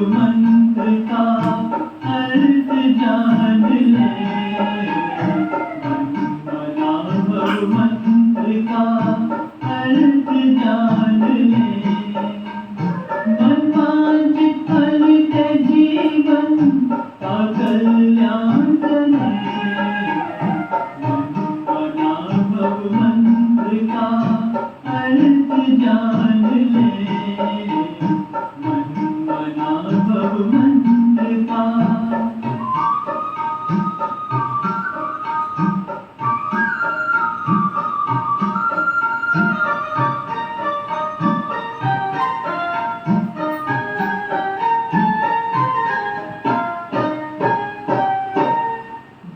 मंत्र का अर्थ जान ले, मना भव मंत्र का अर्थ जान ले। मनवांछित फल से जीवन का कल्याण करे, मना भव मंत्र का अर्थ जान ले, मना भव मंत्र का।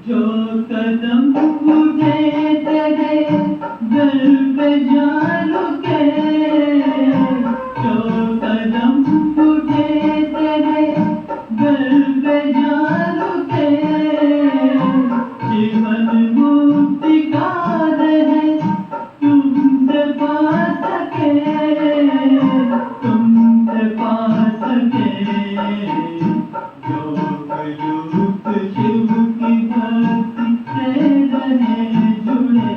जो कदम उठे तेरे घर पे जा रुके, जो कदम उठे तेरे घर पे जा रुके, जीवन मुक्ति का है तुमसे पा सके, तुमसे पा सके। योगयुक्त शिव की भक्ति से रहे जुड़े,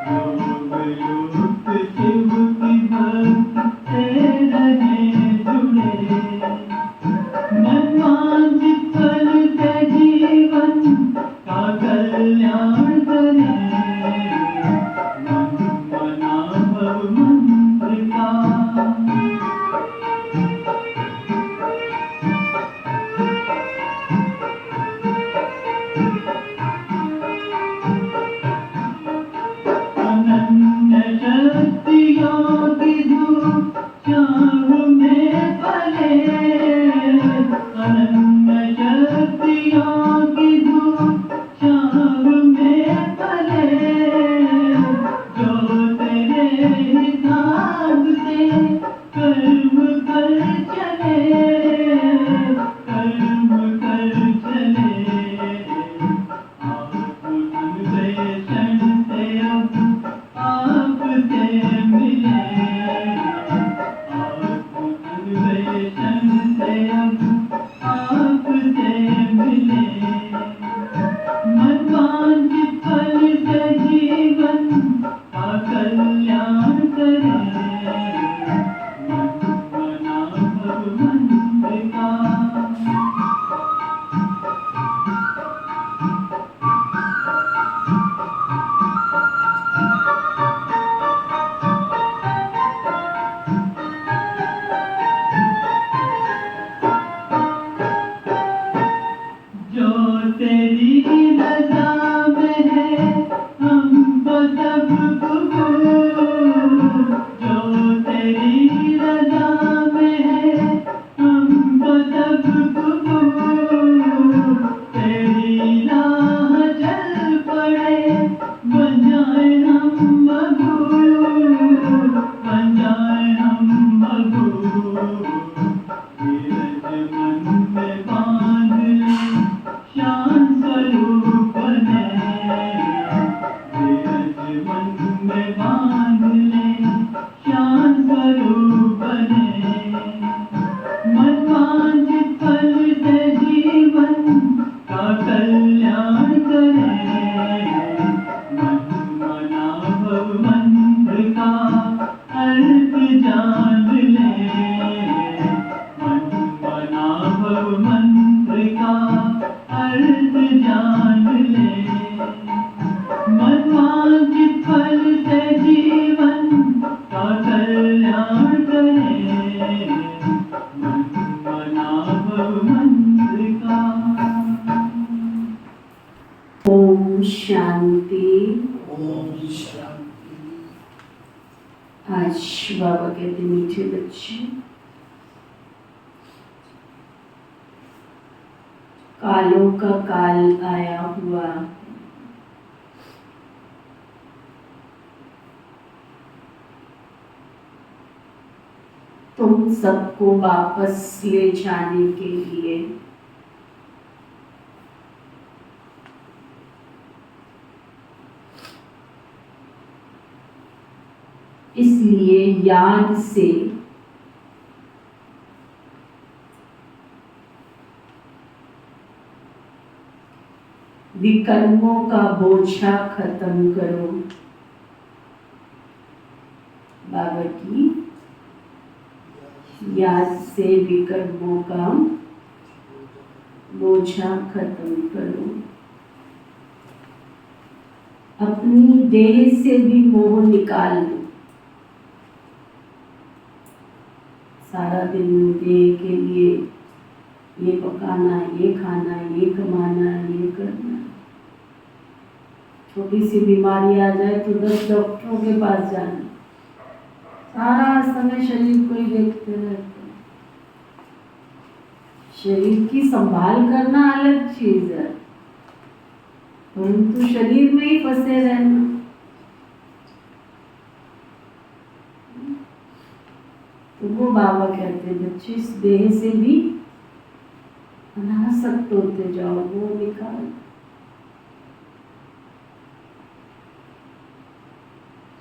योगयुक्त शिव की भक्ति से रहे जुड़े। मनवांछित फल से जीवन का कल्याण करे, मना भव मंत्र का। अनन्य शक्तियों की धूप छाँव में फैले, अनन्य शक्तियों की धूप छाँव में फैले। जो तेरे हिसाब से कर्म कर चले, कर्म कर चले। आत्मन्वेषण से अब आपसे मिले, आत्मन्वेषण से अब आपसे मिले। मनवांछित फल से जीवन का कल्याण करे, मना भव मंत्र का। जो तेरी रज़ा में है हमको सब कबूल, जो तेरी रज़ा में है हमको सब कबूल। तेरी राह चल पड़े बन जाए हम मगहूर, बन जाए हम मगहूर। धीरज मन में बांध ले शांत स्वरूप बने, धीरज मन में बांध ले शांत स्वरूप बने। मनवांछित फल से जीवन का कल्याण करे, मना भव मंत्र का अर्थ जान ले, मना भव मंत्र का अर्थ जान ले। मनवांछित फल से जीवन का कल्याण करे, मना भव मंत्र का। ओम शांति। ओम शांति। आज बाबा कहते मीठे बच्चे, कालों का काल आया हुआ, तुम सबको वापस ले जाने के लिए। इसलिए याद से विकर्मों का बोझा खत्म करो। बाबा की याद से विकर्मों का बोझा खत्म करो। अपनी देह से भी मोह निकाल लो। सारा दिन देह के लिए ये पकाना, ये खाना, ये कमाना, ये करना। छोटी सी बीमारी आ जाए तो 10 डॉक्टरों के पास जाना, सारा समय शरीर को ही देखते रहते हैं। शरीर की संभाल करना अलग चीज है, परंतु शरीर में ही फंसे रहना। तो वो बाबा कहते हैं बच्चे इस देह से भी अनासक्त होते जाओ, वो निकाल।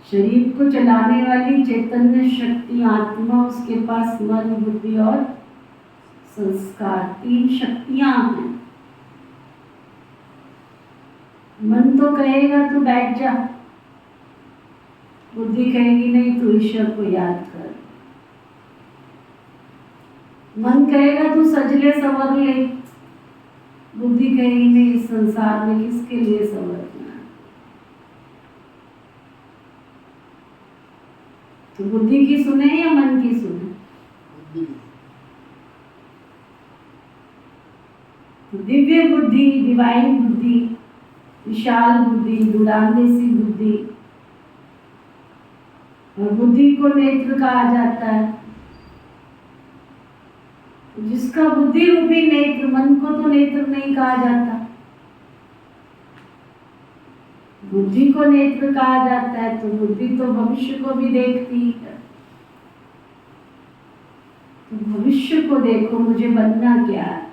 शरीर को चलाने वाली चैतन्य शक्ति आत्मा, उसके पास मन, बुद्धि और संस्कार, 3 शक्तियां हैं। मन तो कहेगा तू बैठ जा, बुद्धि कहेगी नहीं तू ईश्वर को याद कर। मन कहेगा तू सज ले संवर ले, बुद्धि कहेगी नहीं इस संसार में किसके लिए संवरना। तो बुद्धि की सुने या मन की सुने? तो दिव्य बुद्धि, डिवाइन बुद्धि, विशाल बुद्धि, दूरांदेशी बुद्धि, और बुद्धि को नेत्र कहा जाता है। जिसका बुद्धि रूपी नेत्र, मन को तो नेत्र नहीं कहा जाता, बुद्धि को नेत्र कहा जाता है। तो बुद्धि तो भविष्य को भी देखती है। तो भविष्य को देखो, मुझे बनना क्या है।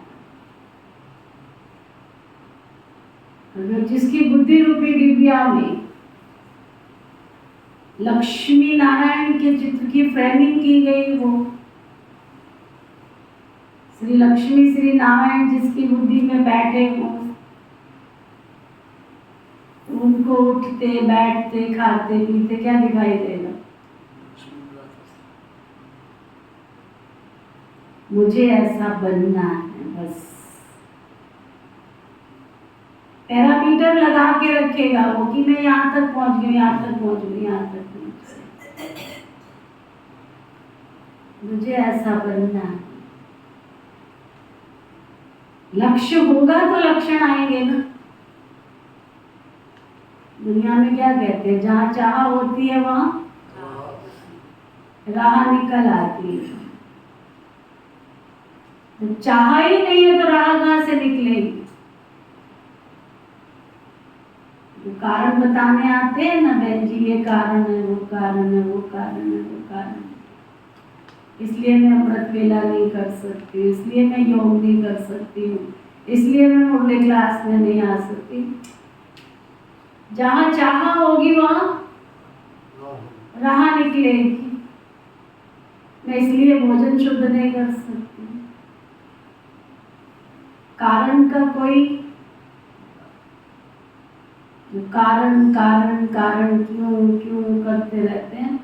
अगर जिसकी बुद्धि रूपी डिबिया में लक्ष्मी नारायण के चित्र की फ्रेमिंग की गई हो, श्री लक्ष्मी श्री नारायण जिसकी बुद्धि में बैठे हो, उनको उठते बैठते खाते पीते क्या दिखाई देगा? मुझे ऐसा बनना है, बस पैरामीटर लगा के रखेगा वो कि मैं यहाँ तक पहुंच गई, यहाँ तक पहुंच गई, यहाँ तक पहुंच गई। मुझे ऐसा बनना है। लक्ष्य होगा तो लक्षण आएंगे ना। दुनिया में क्या कहते हैं, जहाँ चाह होती है वहां राह निकल आती है। जब चाह ही नहीं है तो राह कहां से निकलेगी? जो कारण बताने आते हैं ना, बहन जी ये कारण है, वो कारण है, वो कारण है, वो कारण है, इसलिए मैं अमृत वेला नहीं कर सकती, इसलिए मैं योग नहीं कर सकती हूँ, इसलिए मैं मुरली क्लास में नहीं आ सकती। जहाँ चाह होगी वहाँ राह निकलेगी। मैं इसलिए भोजन शुद्ध नहीं कर सकती। कारण का कोई जो कारण कारण कारण क्यों क्यों करते रहते हैं,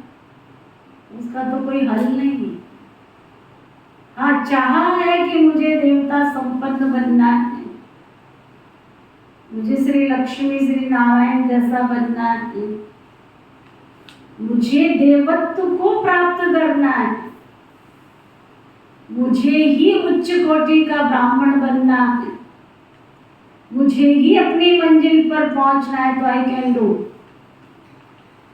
उसका तो कोई हल नहीं। हाँ, चाह है कि मुझे देवता संपन्न बनना है, मुझे श्री लक्ष्मी श्री नारायण जैसा बनना है, मुझे देवत्व को प्राप्त करना है, मुझे ही उच्च कोटि का ब्राह्मण बनना है, मुझे ही अपनी मंजिल पर पहुंचना है। तो आई कैन डू,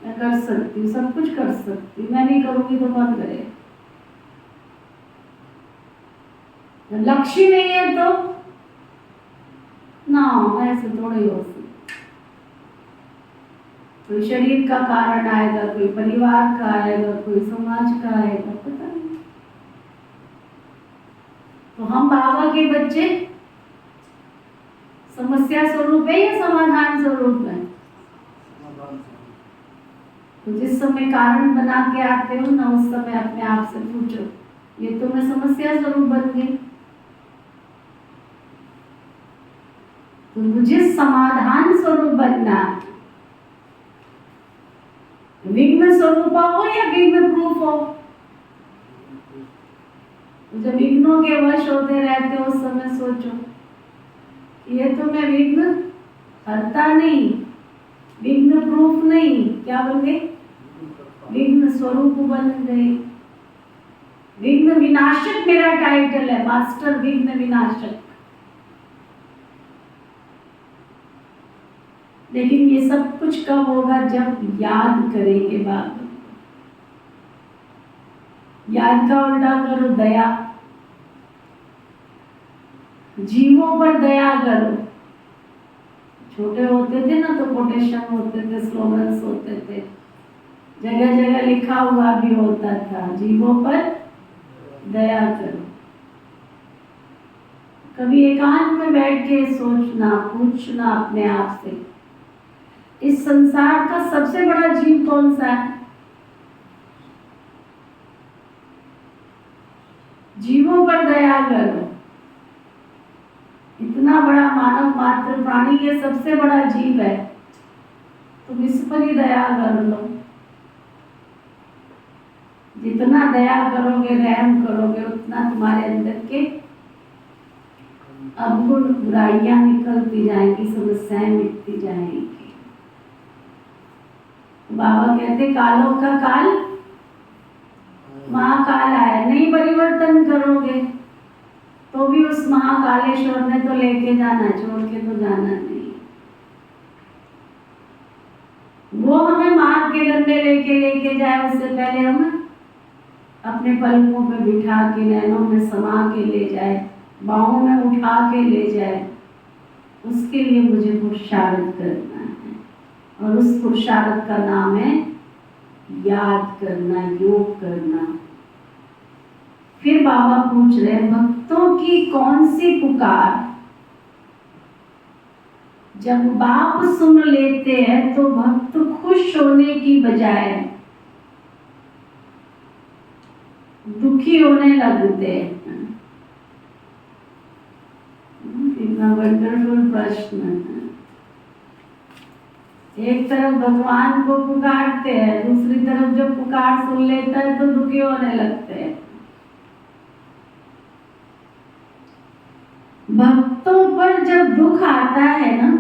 मैं कर सकती हूँ, सब कुछ कर सकती हूँ। मैं नहीं करूंगी तो कौन करे? लक्ष्य नहीं है तो ना, ऐसे थोड़ी हो सकती। कोई शरीर का कारण आएगा, कोई परिवार का आएगा, कोई समाज का आएगा, पता नहीं। तो हम बाबा के बच्चे समस्या स्वरूप है या समाधान स्वरूप है? तो जिस समय कारण बना के आते हो ना, उस समय अपने आप से पूछो, ये तो मैं समस्या स्वरूप बन गई। तो तो मुझे समाधान स्वरूप बनना है। विघ्न स्वरूप हो या विघ्न प्रूफ हो। जब विघ्नों के वश होते रहते हो उस समय सोचो ये तो मैं विघ्न हरता नहीं, विघ्न प्रूफ नहीं, क्या बन गए? विघ्न स्वरूप बन गए। विघ्न विनाशक मेरा टाइटल है, मास्टर विघ्न विनाशक। लेकिन ये सब कुछ कब होगा? जब याद करेंगे बाबा। याद का उल्टा करो दया। जीवों पर दया करो। छोटे होते थे ना तो कोटेशन होते थे, स्लोगन्स होते थे, जगह जगह लिखा हुआ भी होता था, जीवों पर दया करो। कभी एकांत में बैठ के सोचना, पूछना अपने आप से, इस संसार का सबसे बड़ा जीव कौन सा है? जीवों पर दया करो। इतना बड़ा मानव मात्र प्राणी ये सबसे बड़ा जीव है, तुम इस पर ही दया कर लो। जितना दया करोगे, रहम करोगे, उतना तुम्हारे अंदर के अवगुण बुराइयां निकलती जाएंगी, समस्याएं मिटती जाएंगी। बाबा कहते कालों का काल महाकाल आया। नहीं परिवर्तन करोगे तो भी उस महाकालेश्वर ने तो लेके जाना, छोड़ के तो जाना नहीं। वो हमें मार के डंडे लेके जाए, उससे पहले हम अपने पलकों पे बिठा के, नैनों में समा के ले जाए, बाहों में उठा के ले जाए। उसके लिए मुझे पुरुषार्थ करना है, और उस पुरुषार्थ का नाम है याद करना, योग करना। फिर बाबा पूछ रहे हैं भक्तों की कौन सी पुकार? जब बाप सुन लेते हैं तो भक्त खुश होने की बजाय दुखी होने लगते हैं। कितना वंडरफुल प्रश्न है। एक तरफ भगवान को पुकारते हैं, दूसरी तरफ जब पुकार सुन लेता है तो दुखी होने लगते हैं। भक्तों पर जब दुख आता है ना,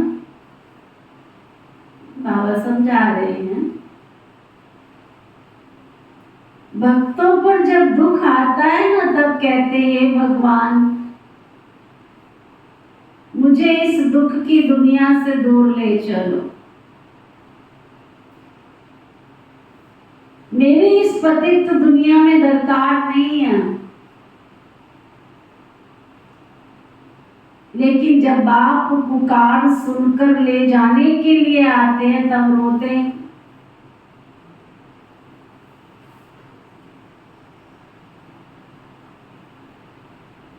बाबा समझा रहे हैं, भक्तों पर जब दुख आता है ना तब कहते हैं भगवान मुझे इस दुख की दुनिया से दूर ले चलो, मेरी इस पतित दुनिया में दरकार नहीं है। लेकिन जब बाप पुकार सुनकर ले जाने के लिए आते हैं तब रोते हैं।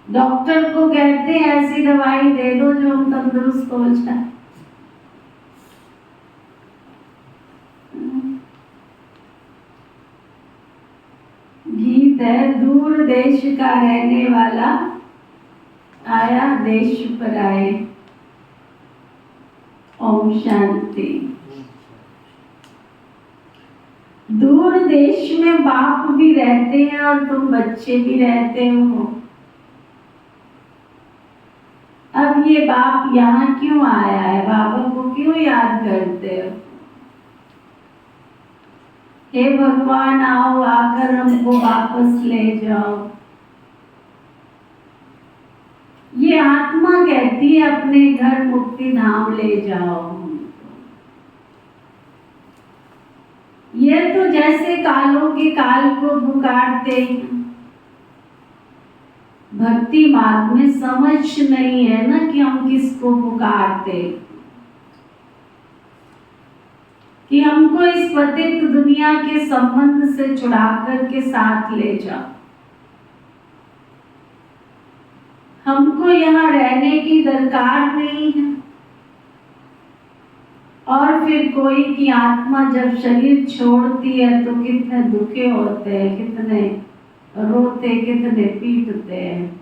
डॉक्टर को कहते हैं ऐसी दवाई दे दो जो हम तंदुरुस्त हो जाए। गीत है, दूर देश का रहने वाला आया देश पर आए। ओम शांति। दूर देश में बाप भी रहते हैं और तुम बच्चे भी रहते हो। अब ये बाप यहाँ क्यों आया है? बाबा को क्यों याद करते हो? हे भगवान आओ, आकर हमको वापस ले जाओ। ये आत्मा कहती है अपने घर मुक्ति धाम ले जाओ। ये तो जैसे कालों के काल को पुकारते हैं। भक्ति मार्ग में समझ नहीं है ना कि हम किसको पुकारते, कि हमको इस पतित दुनिया के संबंध से छुड़ा करके साथ ले जाओ। हमको यहाँ रहने की दरकार नहीं है। और फिर कोई की आत्मा जब शरीर छोड़ती है तो कितने दुखे होते हैं, कितने रोते, कितने पीटते हैं।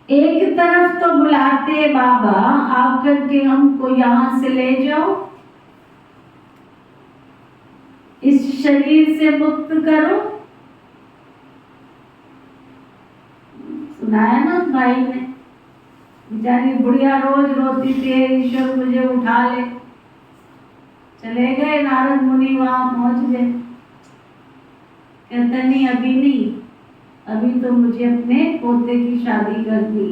एक तरफ तो बुलाते हैं बाबा आकर के हमको यहाँ से ले जाओ, इस शरीर से मुक्त करो। सुनाया ना उस भाई ने, बेचारी बुढ़िया रोज रोती थी, ईश्वर मुझे उठा ले। चले गए, नारद मुनि वहां पहुंच गए। कहते नहीं अभी नहीं, अभी तो मुझे अपने पोते की शादी करनी।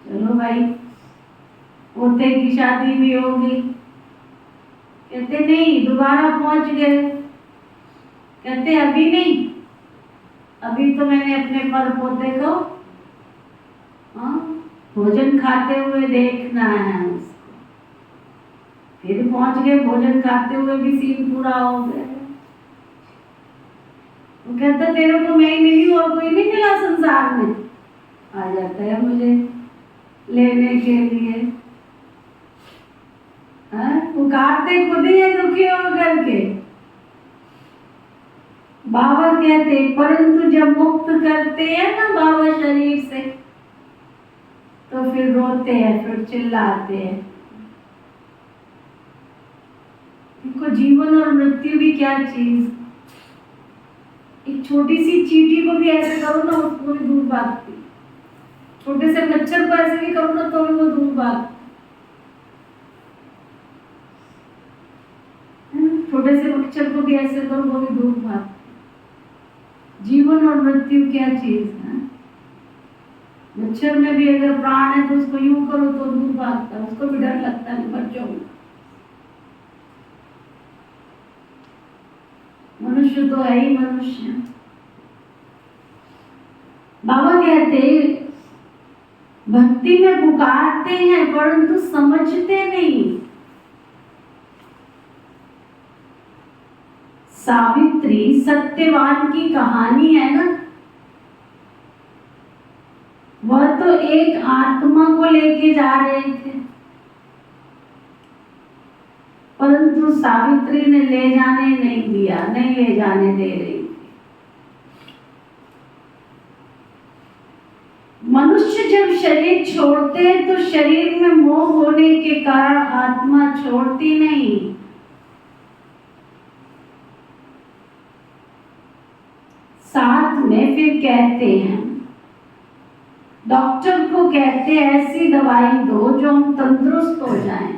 चलो भाई, पोते की शादी भी होगी। कहते नहीं, दोबारा पहुंच गए। कहते अभी नहीं, अभी तो मैंने अपने पर पोते को भोजन खाते हुए देखना है उसको। फिर पहुंच गए, भोजन खाते हुए भी सीन पूरा हो गया। वो कहता तेरे को मैं ही मिली और कोई नहीं मिला संसार में। आ जाता है मुझे लेने के लिए। पुकारते खुद ही है दुखी हो करके। बाबा कहते परंतु जब मुक्त करते हैं ना बाबा शरीर से, तो फिर रोते हैं, फिर चिल्लाते हैं। इनको जीवन और मृत्यु भी क्या चीज। एक छोटी सी चींटी को भी ऐसे करो ना, उसको भी दूर भागती। छोटे से मच्छर को ऐसे भी करो ना, तो भी वो दूर भागती। छोटे से मच्छर को भी ऐसे करो, वो भी दूर भागती। जीवन और मृत्यु क्या चीज है। मच्छर में भी अगर प्राण है तो उसको यूं करो तो दूर भागता है, उसको भी डर लगता है मर जाऊंगा। मनुष्य तो है ही मनुष्य। बाबा कहते भक्ति में पुकारते हैं परंतु समझते नहीं। सावित्री सत्यवान की कहानी है ना, वह तो एक आत्मा को लेके जा रहे थे, परंतु सावित्री ने ले जाने नहीं दिया, नहीं ले जाने दे रही थी। मनुष्य जब शरीर छोड़ते हैं तो शरीर में मोह होने के कारण आत्मा छोड़ती नहीं। साथ में फिर कहते हैं, डॉक्टर को कहते हैं ऐसी दवाई दो जो हम तंदुरुस्त हो जाएं।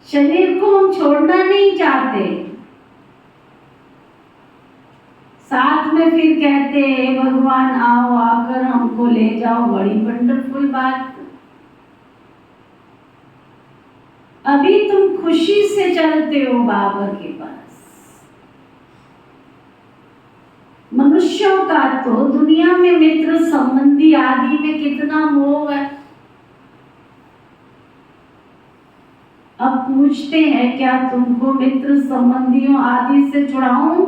शरीर को हम छोड़ना नहीं चाहते। साथ में फिर कहते हैं भगवान आओ, आकर हमको ले जाओ। बड़ी वंडरफुल बात। अभी तुम खुशी से चलते हो बाबा के पास। मनुष्यों का तो दुनिया में मित्र संबंधी आदि में कितना मोह है। अब पूछते हैं क्या तुमको मित्र संबंधियों आदि से छुड़ाऊं?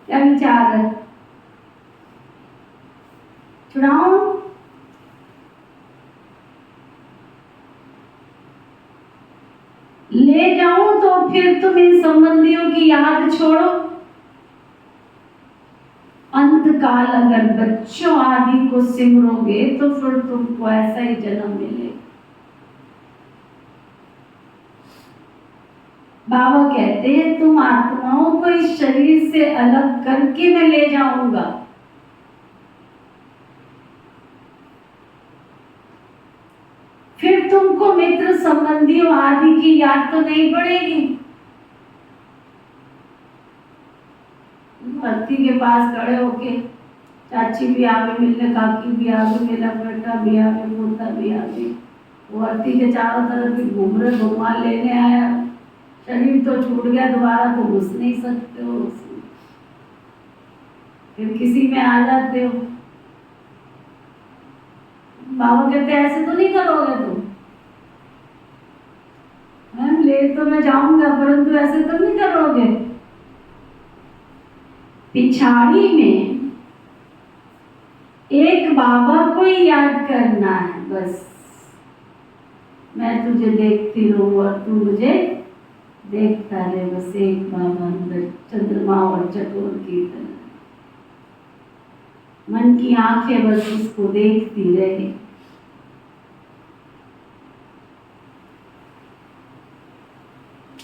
क्या विचार है? छुड़ाऊं? ले जाऊं तो फिर तुम इन संबंधियों की याद छोड़ो। अंत काल अगर बच्चों आदि को सिमरोगे तो फिर तुमको ऐसा ही जन्म मिलेगा। बाबा कहते हैं तुम आत्माओं को इस शरीर से अलग करके मैं ले जाऊंगा। फिर तुमको मित्र संबंधियों आदि की याद तो नहीं पड़ेगी। भक्ति के पास खड़े होके चाची भी आ गई मिलने, काकी भी आ गई, मेरा बेटा भी आ गया, पोता भी आ गई। वो आरती के चारों तरफ भी घूम रहे, भगवान लेने आया। शरीर तो छूट गया, दोबारा तो घुस नहीं सकते हो उसमें, फिर किसी में आ जाते हो। बाबा कहते ऐसे तो नहीं करोगे तुम। ले तो मैं जाऊंगा परंतु ऐसे तो नहीं करोगे। पिछाड़ी में एक बाबा को ही याद करना है बस। मैं तुझे देखती रहूं और तू मुझे देखता रहे। बस एक बाबा अंदर चंद्रमा और चकोर की तरह, मन की आंखें बस उसको देखती रहे।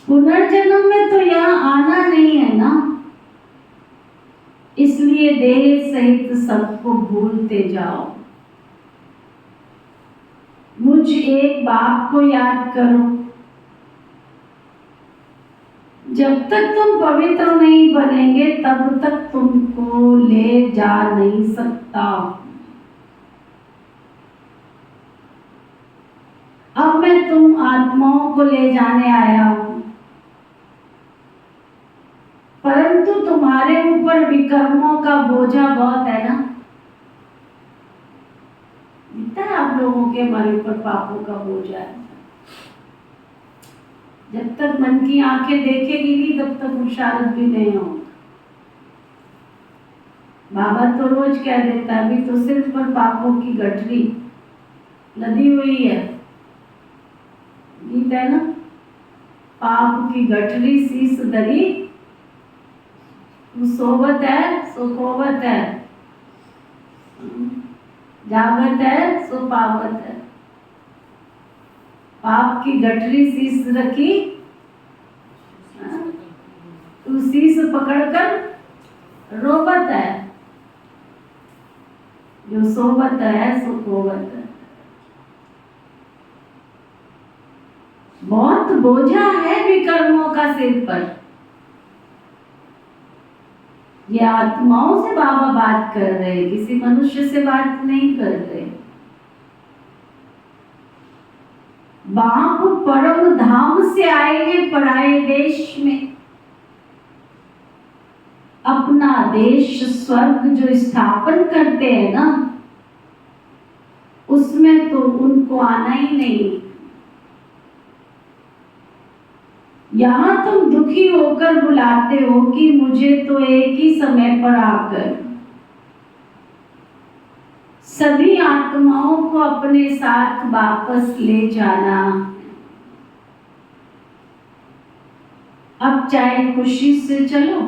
पुनर्जन्म में तो यहाँ आना नहीं है ना, इसलिए देह सहित सबको भूलते जाओ। मुझ एक बाप को याद करो। जब तक तुम पवित्र नहीं बनेंगे तब तक तुमको ले जा नहीं सकता। अब मैं तुम आत्माओं को ले जाने आया हूं, परंतु तुम्हारे ऊपर विकर्मों का बोझा बहुत है ना। दिखता है आप लोगों के हमारे ऊपर पापों का बोझा है। जब तक मन की आंखें देखेगी नहीं तब तक पुरुषार्थ भी नहीं होगा। बाबा तो रोज कह देता है, अभी तो सिर्फ पर पापों की गठरी लदी हुई है। गीत है ना, पाप की गठरी शीस धरी, सोबत है सो कोवत है, जागत है सो पावत है। पाप की गठरी शीस रखी, तू शीस पकड़कर रोबत है, जो सोबत है सो कोवत है। बहुत बोझा है विकर्मों का सिर पर। ये आत्माओं से बाबा बात कर रहे हैं, किसी मनुष्य से बात नहीं कर रहे। बाप परम धाम से आए हैं पराये देश में। अपना देश स्वर्ग जो स्थापन करते हैं ना, उसमें तो उनको आना ही नहीं। यहाँ तुम दुखी होकर बुलाते हो कि मुझे तो एक ही समय पर आकर सभी आत्माओं को अपने साथ वापस ले जाना। अब चाहे खुशी से चलो,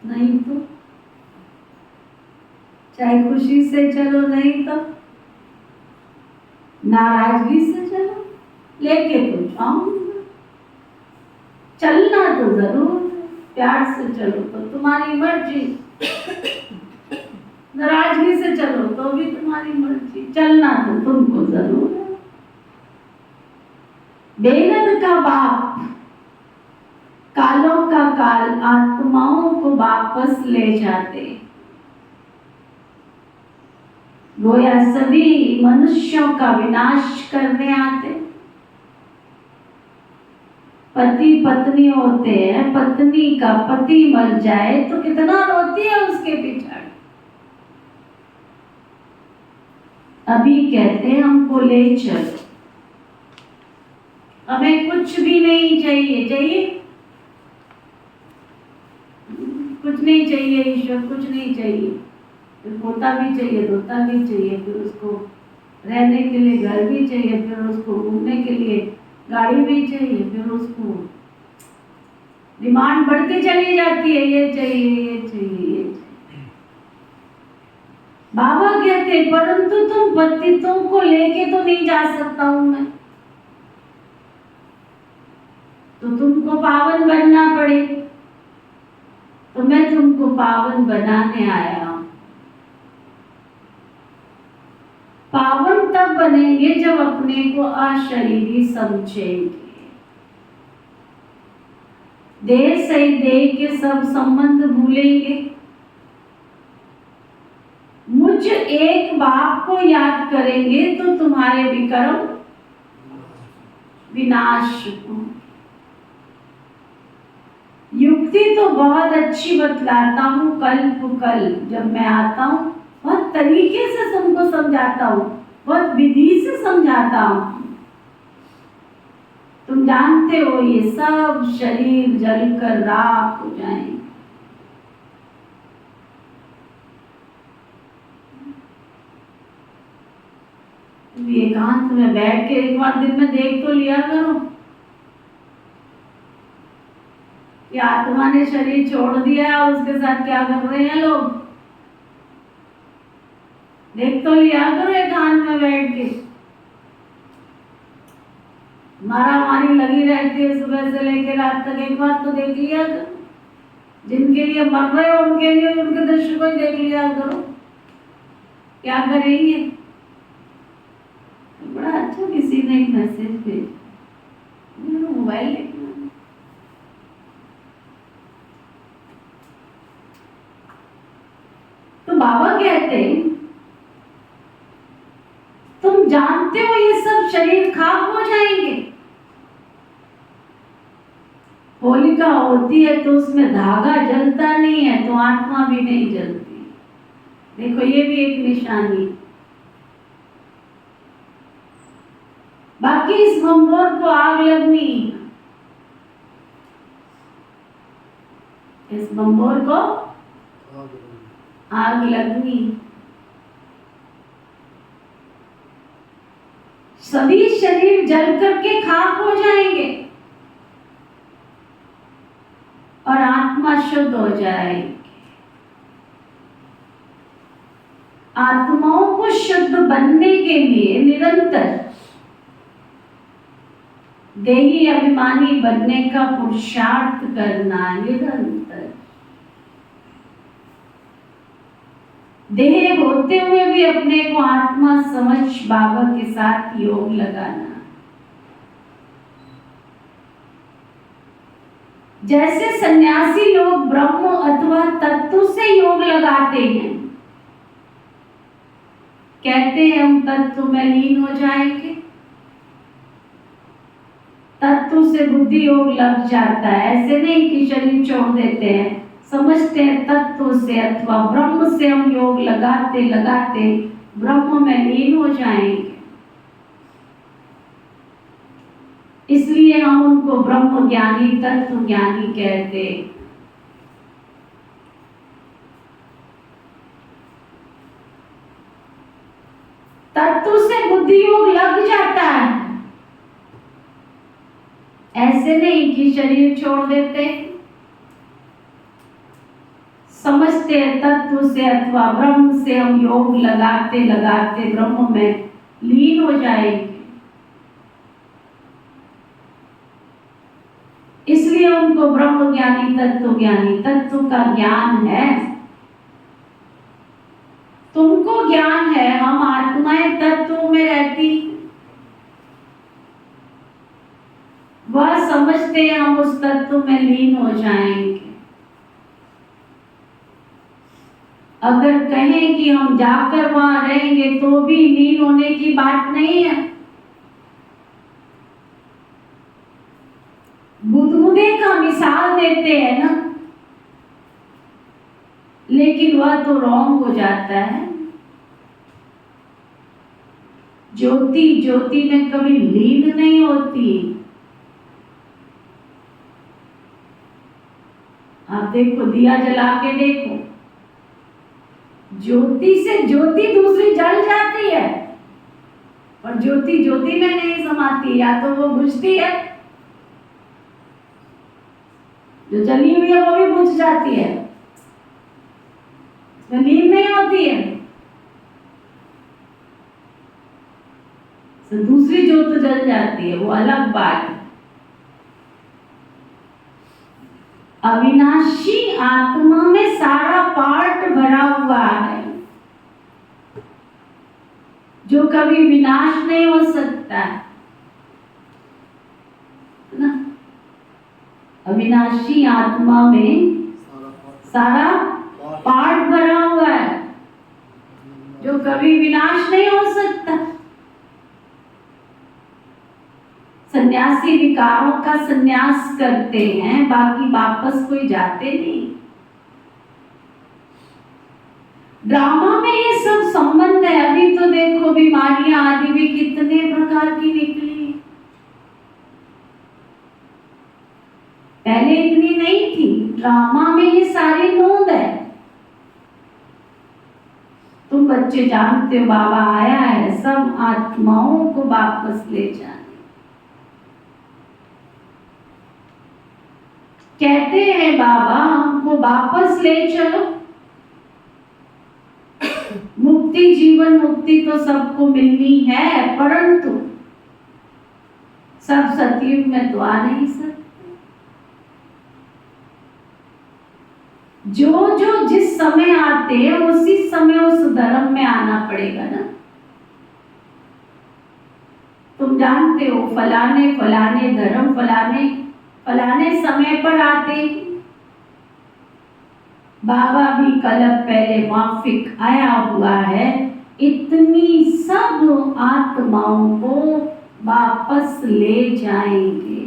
नहीं तो चाहे खुशी से चलो, नहीं तो नाराजगी से चलो, लेके तो जाऊंगा। चलना तो जरूर, प्यार से चलो तो तुम्हारी मर्जी, नाराजगी से चलो तो भी तुम्हारी मर्जी, चलना तो तुमको जरूर है। बेगद का बाप कालों का काल आत्माओं को वापस ले जाते। गोया सभी मनुष्यों का विनाश करने आते। पति पत्नी होते हैं, पत्नी का पति मर जाए तो कितना रोती है उसके पिछड़। अभी कहते हैं हमको ले चलो, हमें कुछ भी नहीं चाहिए। चाहिए कुछ नहीं चाहिए, ईश्वर कुछ नहीं चाहिए। फिर पोता भी चाहिए, धोता भी चाहिए, फिर उसको रहने के लिए घर भी चाहिए, फिर उसको घूमने के लिए गाड़ी भी चाहिए, फिर उसको डिमांड बढ़ती चली जाती है, ये चाहिए ये चाहिए ये चाहिए। बाबा कहते परंतु तुम पतितों को लेके तो नहीं जा सकता हूं मैं, तो तुमको पावन बनना पड़े। तो मैं तुमको पावन बनाने आया हूं। पावन तब बनेंगे जब अपने को अशरीरी समझेंगे। देह सही देह के सब संबंध भूलेंगे। मुझ एक बाप को याद करेंगे तो तुम्हारे विकर्म विनाश हो। युक्ति तो बहुत अच्छी बतलाता हूँ, कल जब मैं आता हूँ बहुत तरीके से तुमको समझाता हूँ, बहुत विधि से समझाता हूँ। तुम जानते हो ये सब शरीर जलकर राख हो जाएंगे। भी एकांत में बैठ के एक बार दिन में देख तो लिया करो कि आत्मा ने शरीर छोड़ दिया और उसके साथ क्या कर रहे हैं लोग। देख तो लिया करो एकांत में बैठ के। मारामारी लगी रहती है सुबह से लेकर रात तक, एक बार तो देख लिया करो। जिनके लिए मर रहे हो उनके लिए उनके दृश्य को देख लिया करो, क्या करेंगे। तो बड़ा अच्छा किसी ने एक मैसेज भेजा, मेरा मोबाइल देखना। तो बाबा कहते हैं तुम जानते हो ये सब शरीर खाक हो जाएंगे। होलिका होती है तो उसमें धागा जलता नहीं है, तो आत्मा भी नहीं जलती। देखो ये भी एक निशानी। बाकी इस बम्बोर को आग लगनी, इस बम्बोर को आग लगनी। सभी शरीर जल करके खाक हो जाएंगे और आत्मा शुद्ध हो जाएगी। आत्माओं को शुद्ध बनने के लिए निरंतर देही अभिमानी बनने का पुरुषार्थ करना। निरंतर देह होते हुए भी अपने को आत्मा समझ बाबा के साथ योग लगाना। जैसे सन्यासी लोग ब्रह्म अथवा तत्व से योग लगाते हैं, कहते हैं हम तत्व में लीन हो जाएंगे, तत्व से बुद्धि योग लग जाता है। ऐसे नहीं कि शरीर छोड़ देते हैं, समझते हैं तत्व से अथवा ब्रह्म से हम योग लगाते लगाते ब्रह्म में लीन हो जाएंगे। इसलिए हम उनको ब्रह्म ज्ञानी तत्व ज्ञानी कहते। तत्व से बुद्धि योग लग जाता है, ऐसे नहीं कि शरीर छोड़ देते। समझते हैं तत्व से अथवा ब्रह्म से हम योग लगाते लगाते ब्रह्म में लीन हो जाएंगे। इसलिए उनको ब्रह्म ज्ञानी तत्व का ज्ञान है। तुमको ज्ञान है हम आत्माएं तत्व में रहती, वह समझते हैं हम उस तत्व में लीन हो जाएंगे। अगर कहें कि हम जाकर वहां रहेंगे तो भी लीन होने की बात नहीं है। बुद्धबुदे का मिसाल देते हैं ना, लेकिन वह तो रॉन्ग हो जाता है। ज्योति में कभी लीन नहीं होती। आप देखो, दिया जला के देखो, ज्योति से ज्योति दूसरी जल जाती है और ज्योति में नहीं समाती, या तो वो बुझती है, जो जली हुई है वो भी बुझ जाती है, इसमें लीन नहीं होती है। तो दूसरी ज्योत जल जाती है, वो अलग बात है। अविनाशी आत्मा में सारा पार्ट भरा हुआ है, जो कभी विनाश नहीं हो सकता है ना। अविनाशी आत्मा में सारा पार्ट भरा हुआ है, जो कभी विनाश नहीं हो सकता। सन्यासी विकारों का सन्यास करते हैं, बाकी वापस कोई जाते नहीं। ड्रामा में ये सब संबंध है। अभी तो देखो बीमारियां आदि भी कितने प्रकार की निकली, पहले इतनी नहीं थी। ड्रामा में ये सारी नोंद है। तुम बच्चों बच्चे जानते हो बाबा आया है सब आत्माओं को वापस ले जाने। कहते हैं बाबा हमको वापस ले चलो। मुक्ति जीवन मुक्ति तो सबको मिलनी है, परंतु सब सतयुग में तो आ नहीं सकते। जो जो जिस समय आते हैं उसी समय उस धर्म में आना पड़ेगा ना। तुम जानते हो फलाने फलाने धर्म फलाने फलाने समय पर आते। बाबा भी कलप पहले माफिक आया हुआ है, इतनी सब आत्माओं को वापस ले जाएंगे।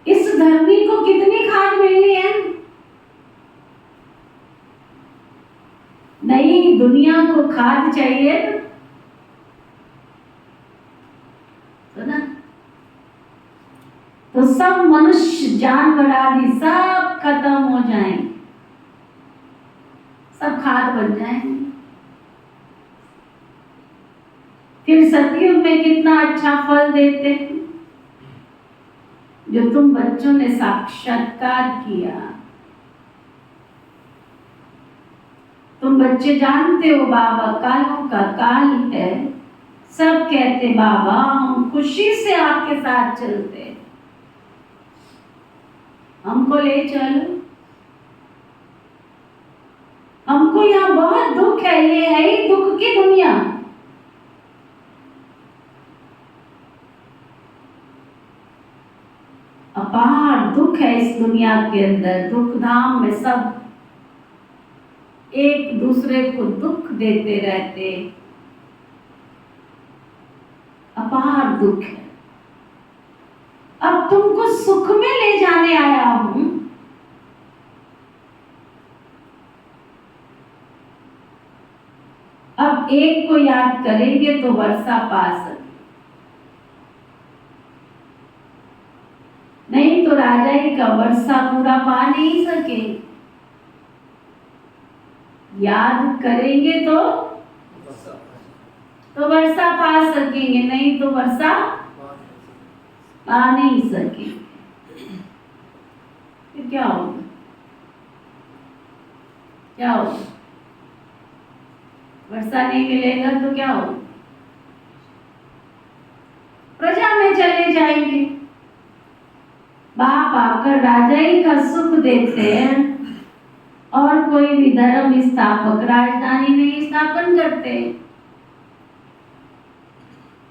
इस धरती को कितनी खाद मिलनी है? नई दुनिया को खाद चाहिए ना। तो सब मनुष्य जानवर आदि सब खत्म हो जाएंगे, सब खाद बन जाएंगे। फिर सतयुग में कितना अच्छा फल देते हैं जो तुम बच्चों ने साक्षात्कार किया। तुम बच्चे जानते हो बाबा कालों का काल है। सब कहते बाबा हम खुशी से आपके साथ चलते, हमको ले चलो। हमको यहाँ बहुत दुख है, ये है ही दुख की दुनिया। अपार दुख है इस दुनिया के अंदर। दुख धाम में सब एक दूसरे को दुख देते रहते, अपार दुख है। अब तुमको सुख में ले जाने आया हूं। अब एक को याद करेंगे तो वर्षा पा सके, नहीं तो राजा ही का वर्षा पूरा पा नहीं सके। याद करेंगे तो वर्षा पा सकेंगे, नहीं तो वर्षा पा नहीं सकेंगे। फिर क्या होगा? क्या होगा? वर्षा नहीं मिलेगा तो क्या होगा? प्रजा में चले जाएंगे। बाप आकर राजा ही का सुख देते हैं और कोई भी धर्म स्थापक राजधानी नहीं स्थापन करते।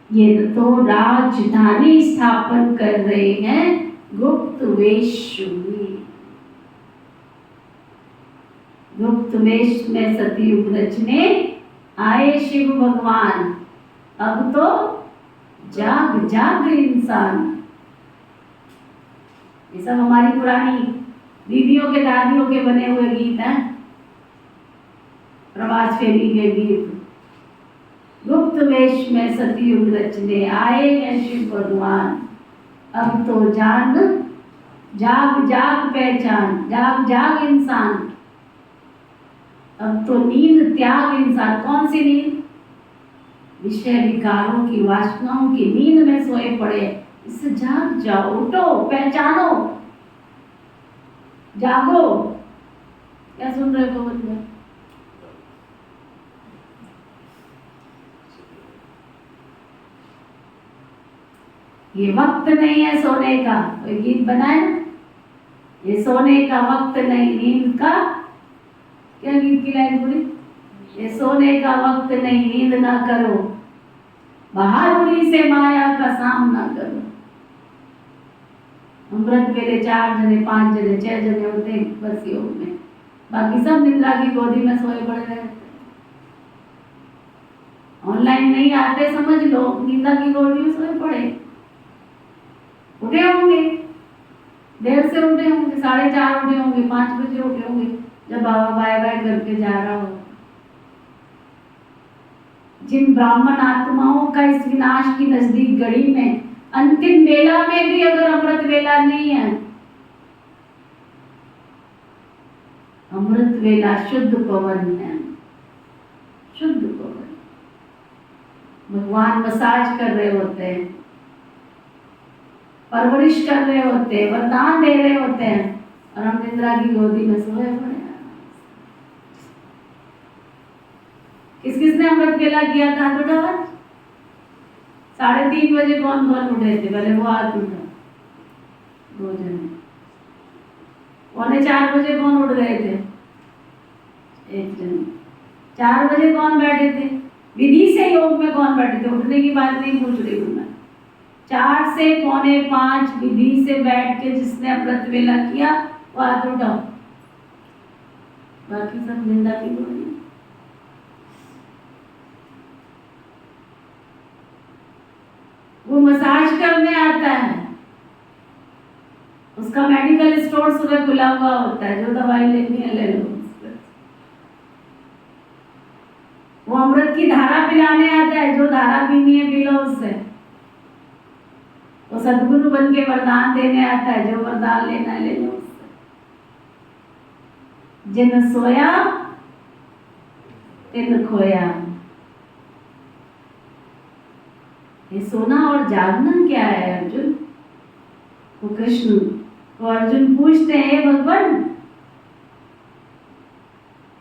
ये तो राजधानी स्थापन कर रहे हैं गुप्त वेश में। गुप्त वेश में सतयुग रचने आए शिव भगवान। अब तो जाग जाग इंसान। ये सब हमारी पुरानी दीदियों के दादियों के बने हुए गीत हैं, प्रभात फेरी के गीत। गुप्त वेश में सतयुग रचने आए हैं शिव भगवान। अब तो जाग जाग पहचान, जाग जाग इंसान। अब तो नींद त्याग इंसान। कौन सी नींद? विषय विकारों की वासनाओं की नींद में सोए पड़े। इससे जाग जाओ, उठो, पहचानो, जागो। क्या सुन रहे हो? ये वक्त नहीं है सोने का। कोई गीत बनाए ना, ये सोने का वक्त नहीं, नींद का। क्या गीत की लाइन बोली? ये सोने का वक्त नहीं, नींद ना करो, बहादुरी से माया का सामना करो। अमृत वेले 4 जने 5 जने 6 जने होते हैं बस योग में, बाकी सब निद्रा की गोदी में सोए पड़े रहते। ऑनलाइन नहीं आते समझ लो, निद्रा की गोदी में सोए पड़े। उठे होंगे, देर से उठे होंगे, 4:30 उठे होंगे, 5 बजे उठे होंगे, जब बाबा बाय बाय करके जा रहा हो। जिन ब्राह्मण आत्माओं का इस विनाश की नजदीक घड़ी में, अंतिम वेला में भी अगर अमृत वेला नहीं है अमृत वेला शुद्ध पवन है, शुद्ध पवन। भगवान मसाज कर रहे होते हैं, परवरिश कर रहे होते हैं, वरदान दे रहे होते हैं, और हम निद्रा की गोदी में सोए पड़े हैं। किस किसने अमृत वेला किया था? तो 3:30 बजे कौन कौन उठे थे? पहले वो हाथ उठा, 2 जने। 3:45 बजे कौन उठ गए थे? 1 जन। 4 बजे कौन बैठे थे? विधि से योग में कौन बैठे थे? उठने की बात नहीं पूछ रही हूँ मैं। 4 से 4:45 विधि से बैठ के जिसने अमृत वेला किया वो हाथ उठाओ। बाकी सब निंदा की बोली। वो मसाज करने आता है, उसका मेडिकल स्टोर सुबह खुला हुआ होता है, जो दवाई लेनी है ले लो। वो अमृत की धारा पिलाने आता है, जो धारा पीनी है पी लो उससे। वो सद्गुरु बन के वरदान देने आता है, जो वरदान लेना है ले लो उससे। जिन सोया तिन खोया। ये सोना और जागना क्या है अर्जुन? वो कृष्ण को अर्जुन पूछते हैं, भगवान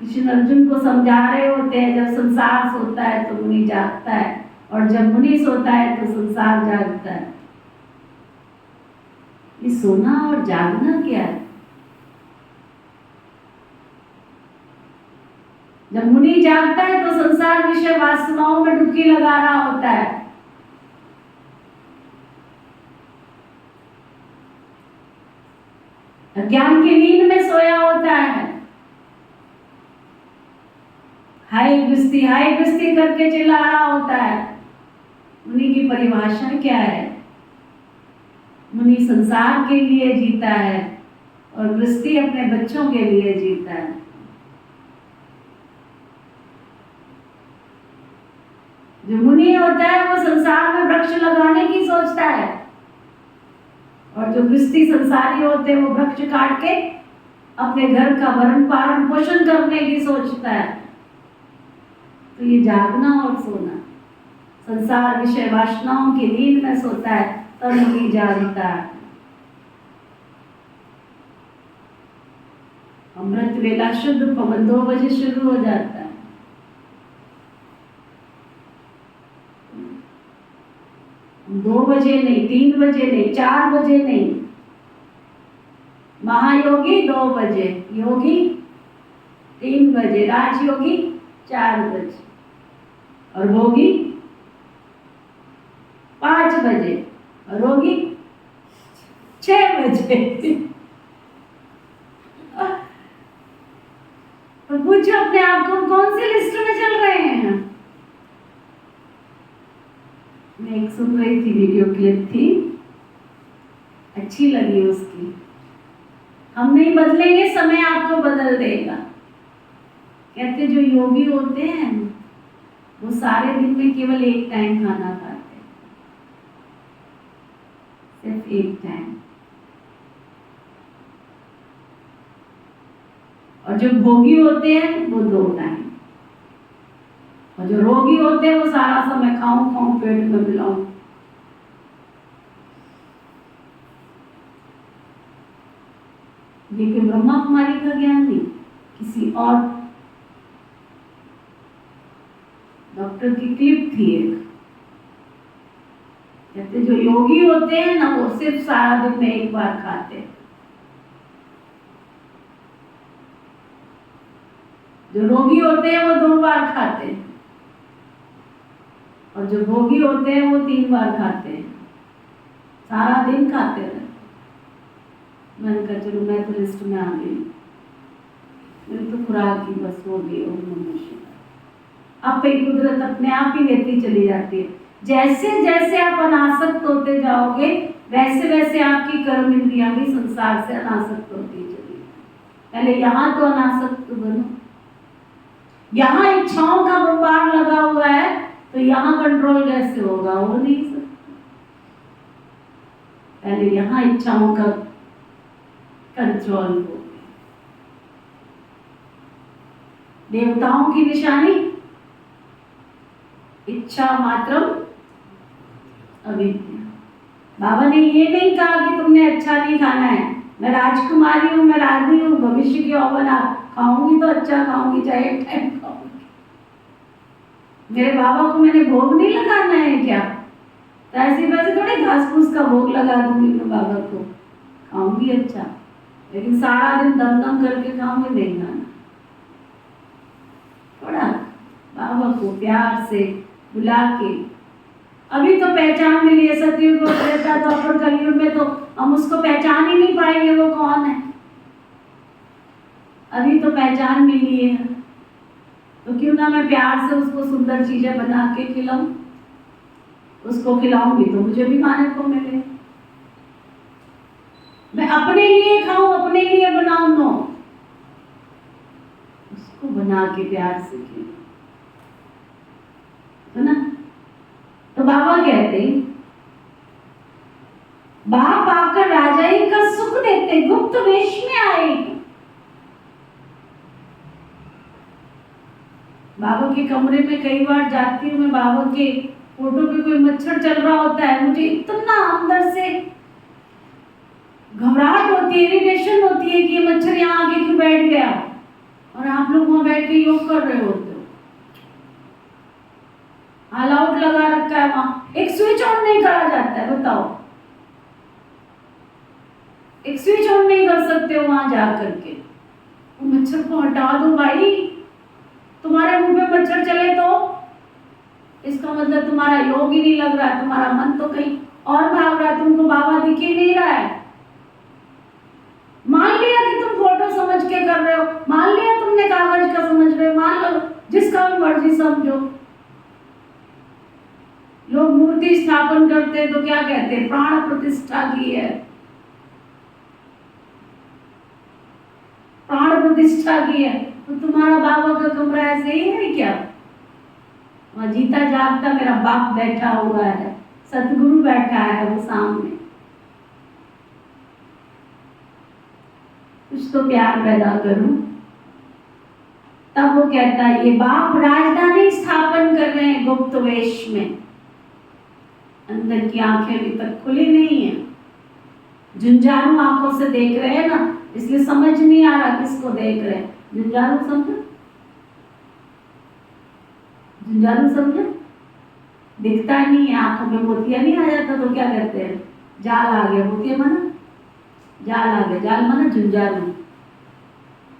कृष्ण अर्जुन को समझा रहे होते हैं, जब संसार सोता है तो मुनि जागता है, और जब मुनि सोता है तो संसार जागता है। ये सोना और जागना क्या है? जब मुनि जागता है तो संसार विषय वासनाओं में डुबकी लगा रहा होता है। ज्ञान की नींद में सोया होता है। हाय गृहस्थी करके चिल्ला रहा होता है। मुनि की परिभाषा क्या है? मुनि संसार के लिए जीता है और गृहस्थी अपने बच्चों के लिए जीता है। जो मुनि होता है वो संसार में वृक्ष लगाने की सोचता है, और जो गृहस्थी संसारी होते हैं वो वृक्ष काट के अपने घर का भरण पालन पोषण करने की सोचता है। तो ये जागना और सोना, संसार विषय वासनाओं की नींद में सोता है तब मुनि जागता है। अमृत वेला शुद्ध पवन 2 बजे शुरू हो जाता है। दो बजे नहीं, 3 बजे नहीं, 4 बजे नहीं। महायोगी 2 बजे, योगी 3 बजे, राजयोगी 4 बजे, और भोगी 5 बजे, और रोगी 6 बजे। तो पूछो अपने आप को, कौन सी लिस्ट में चल रहे हैं? मैं एक सुन रही थी, वीडियो क्लिप थी, अच्छी लगी उसकी। हम नहीं बदलेंगे, समय आपको बदल देगा। कहते जो योगी होते हैं वो सारे दिन में केवल 1 टाइम खाना खाते हैं, सिर्फ 1 टाइम। और जो भोगी होते हैं वो 2 टाइम, और जो रोगी होते हैं वो सारा समय खाऊं पेट में मिलाऊं। ये कोई ब्रह्मा कुमारी का ज्ञान नहीं, किसी और डॉक्टर की क्लिप थी एक। कहते जो योगी होते हैं ना वो सिर्फ सारा दिन में 1 बार खाते हैं, जो रोगी होते हैं वो 2 बार खाते हैं, और जो भोगी होते हैं वो 3 बार खाते हैं, सारा दिन खाते रहते। मैंने कहा चलो मैं तो लिस्ट में आ गई, मेरी तो खुराक ही बस हो गई। ओम नमः शिवाय। अब पे कुदरत अपने आप ही लेती चली जाती है। जैसे जैसे आप अनासक्त होते जाओगे वैसे वैसे आपकी कर्म इंद्रियां भी संसार से अनासक्त होती चली। पहले यहाँ तो अनासक्त बनो, यहाँ इच्छाओं का बंबार लगा हुआ है तो यहाँ कंट्रोल कैसे होगा? हो नहीं सकता। पहले यहाँ इच्छाओं का कंट्रोल हो। देवताओं की निशानी इच्छा मात्र अविद्या। बाबा ने ये नहीं कहा कि तुमने अच्छा नहीं खाना है, मैं राजकुमारी हूँ, मैं रानी हूँ, भविष्य की यौवन खाऊंगी तो अच्छा खाऊंगी, चाहे एक टाइम खाऊंगी। मेरे बाबा को मैंने भोग नहीं लगाना है क्या? तो ऐसी वैसे थोड़ी घास फूस का भोग लगा दूंगी मैं बाबा को, खाऊंगी अच्छा, लेकिन सारा दिन दम दम करके खाऊंगी नहीं खाना। थोड़ा बाबा को प्यार से बुला के, अभी तो पहचान मिली है, सतयुग और त्रेता द्वापर कलयुग में तो हम उसको पहचान ही नहीं पाएंगे वो कौन है। अभी तो पहचान मिली है, तो क्यों ना मैं प्यार से उसको सुंदर चीजें बना के खिलाऊं। उसको खिलाऊंगी तो मुझे भी खाने को मिले। मैं अपने लिए खाऊं, अपने लिए बनाऊं, नो, उसको बना के प्यार से खिलाऊं, है ना। तो बाबा कहते बाप आकर राजाई का सुख देते, गुप्त वेश में आए। बाबा के कमरे में कई बार जाती हूँ मैं, बाबा के फोटो पे कोई मच्छर चल रहा होता है, मुझे इतना अंदर से घबराहट होती है, इरिटेशन होती है कि ये मच्छर यहाँ आके क्यों बैठ गया, और आप लोग वहां बैठ के योग कर रहे होते हो। ऑल आउट लगा रखा है वहां, एक स्विच ऑन नहीं करा जाता है, बताओ, एक स्विच ऑन नहीं कर सकते हो वहां जा करके। वो मच्छर को हटा दो भाई, तुम्हारे मुंह पे मच्छर चले तो इसका मतलब तुम्हारा योग ही नहीं लग रहा है, तुम्हारा मन तो कहीं और भाग रहा है, तुमको बाबा दिख ही नहीं रहा है। मान लिया कि तुम फोटो समझ के कर रहे हो, मान लिया तुमने कागज का समझ रहे हो, मान लो जिसका भी मर्जी समझो। लोग मूर्ति स्थापन करते हैं तो क्या कहते हैं, प्राण प्रतिष्ठा की है, प्राण प्रतिष्ठा की है। तो तुम्हारा बाबा का कमरा ऐसे ही है क्या? वहां जीता जागता मेरा बाप बैठा हुआ है, सतगुरु बैठा है वो सामने। कुछ तो प्यार पैदा करूं। तब वो कहता है ये बाप राजधानी स्थापन कर रहे हैं गुप्त वेश में। अंदर की आंखें अभी तक खुली नहीं है, झुंझारू आंखों से देख रहे हैं ना, इसलिए समझ नहीं आ रहा किसको देख रहे हैं। झुंझारू समझो, झुंझारू समझो, दिखता नहीं है, आंखों में मोतिया नहीं आ जाता तो क्या कहते हैं, जाल आ गया, मोतिया माना जाल आ गया, जाल माना झुंझारू।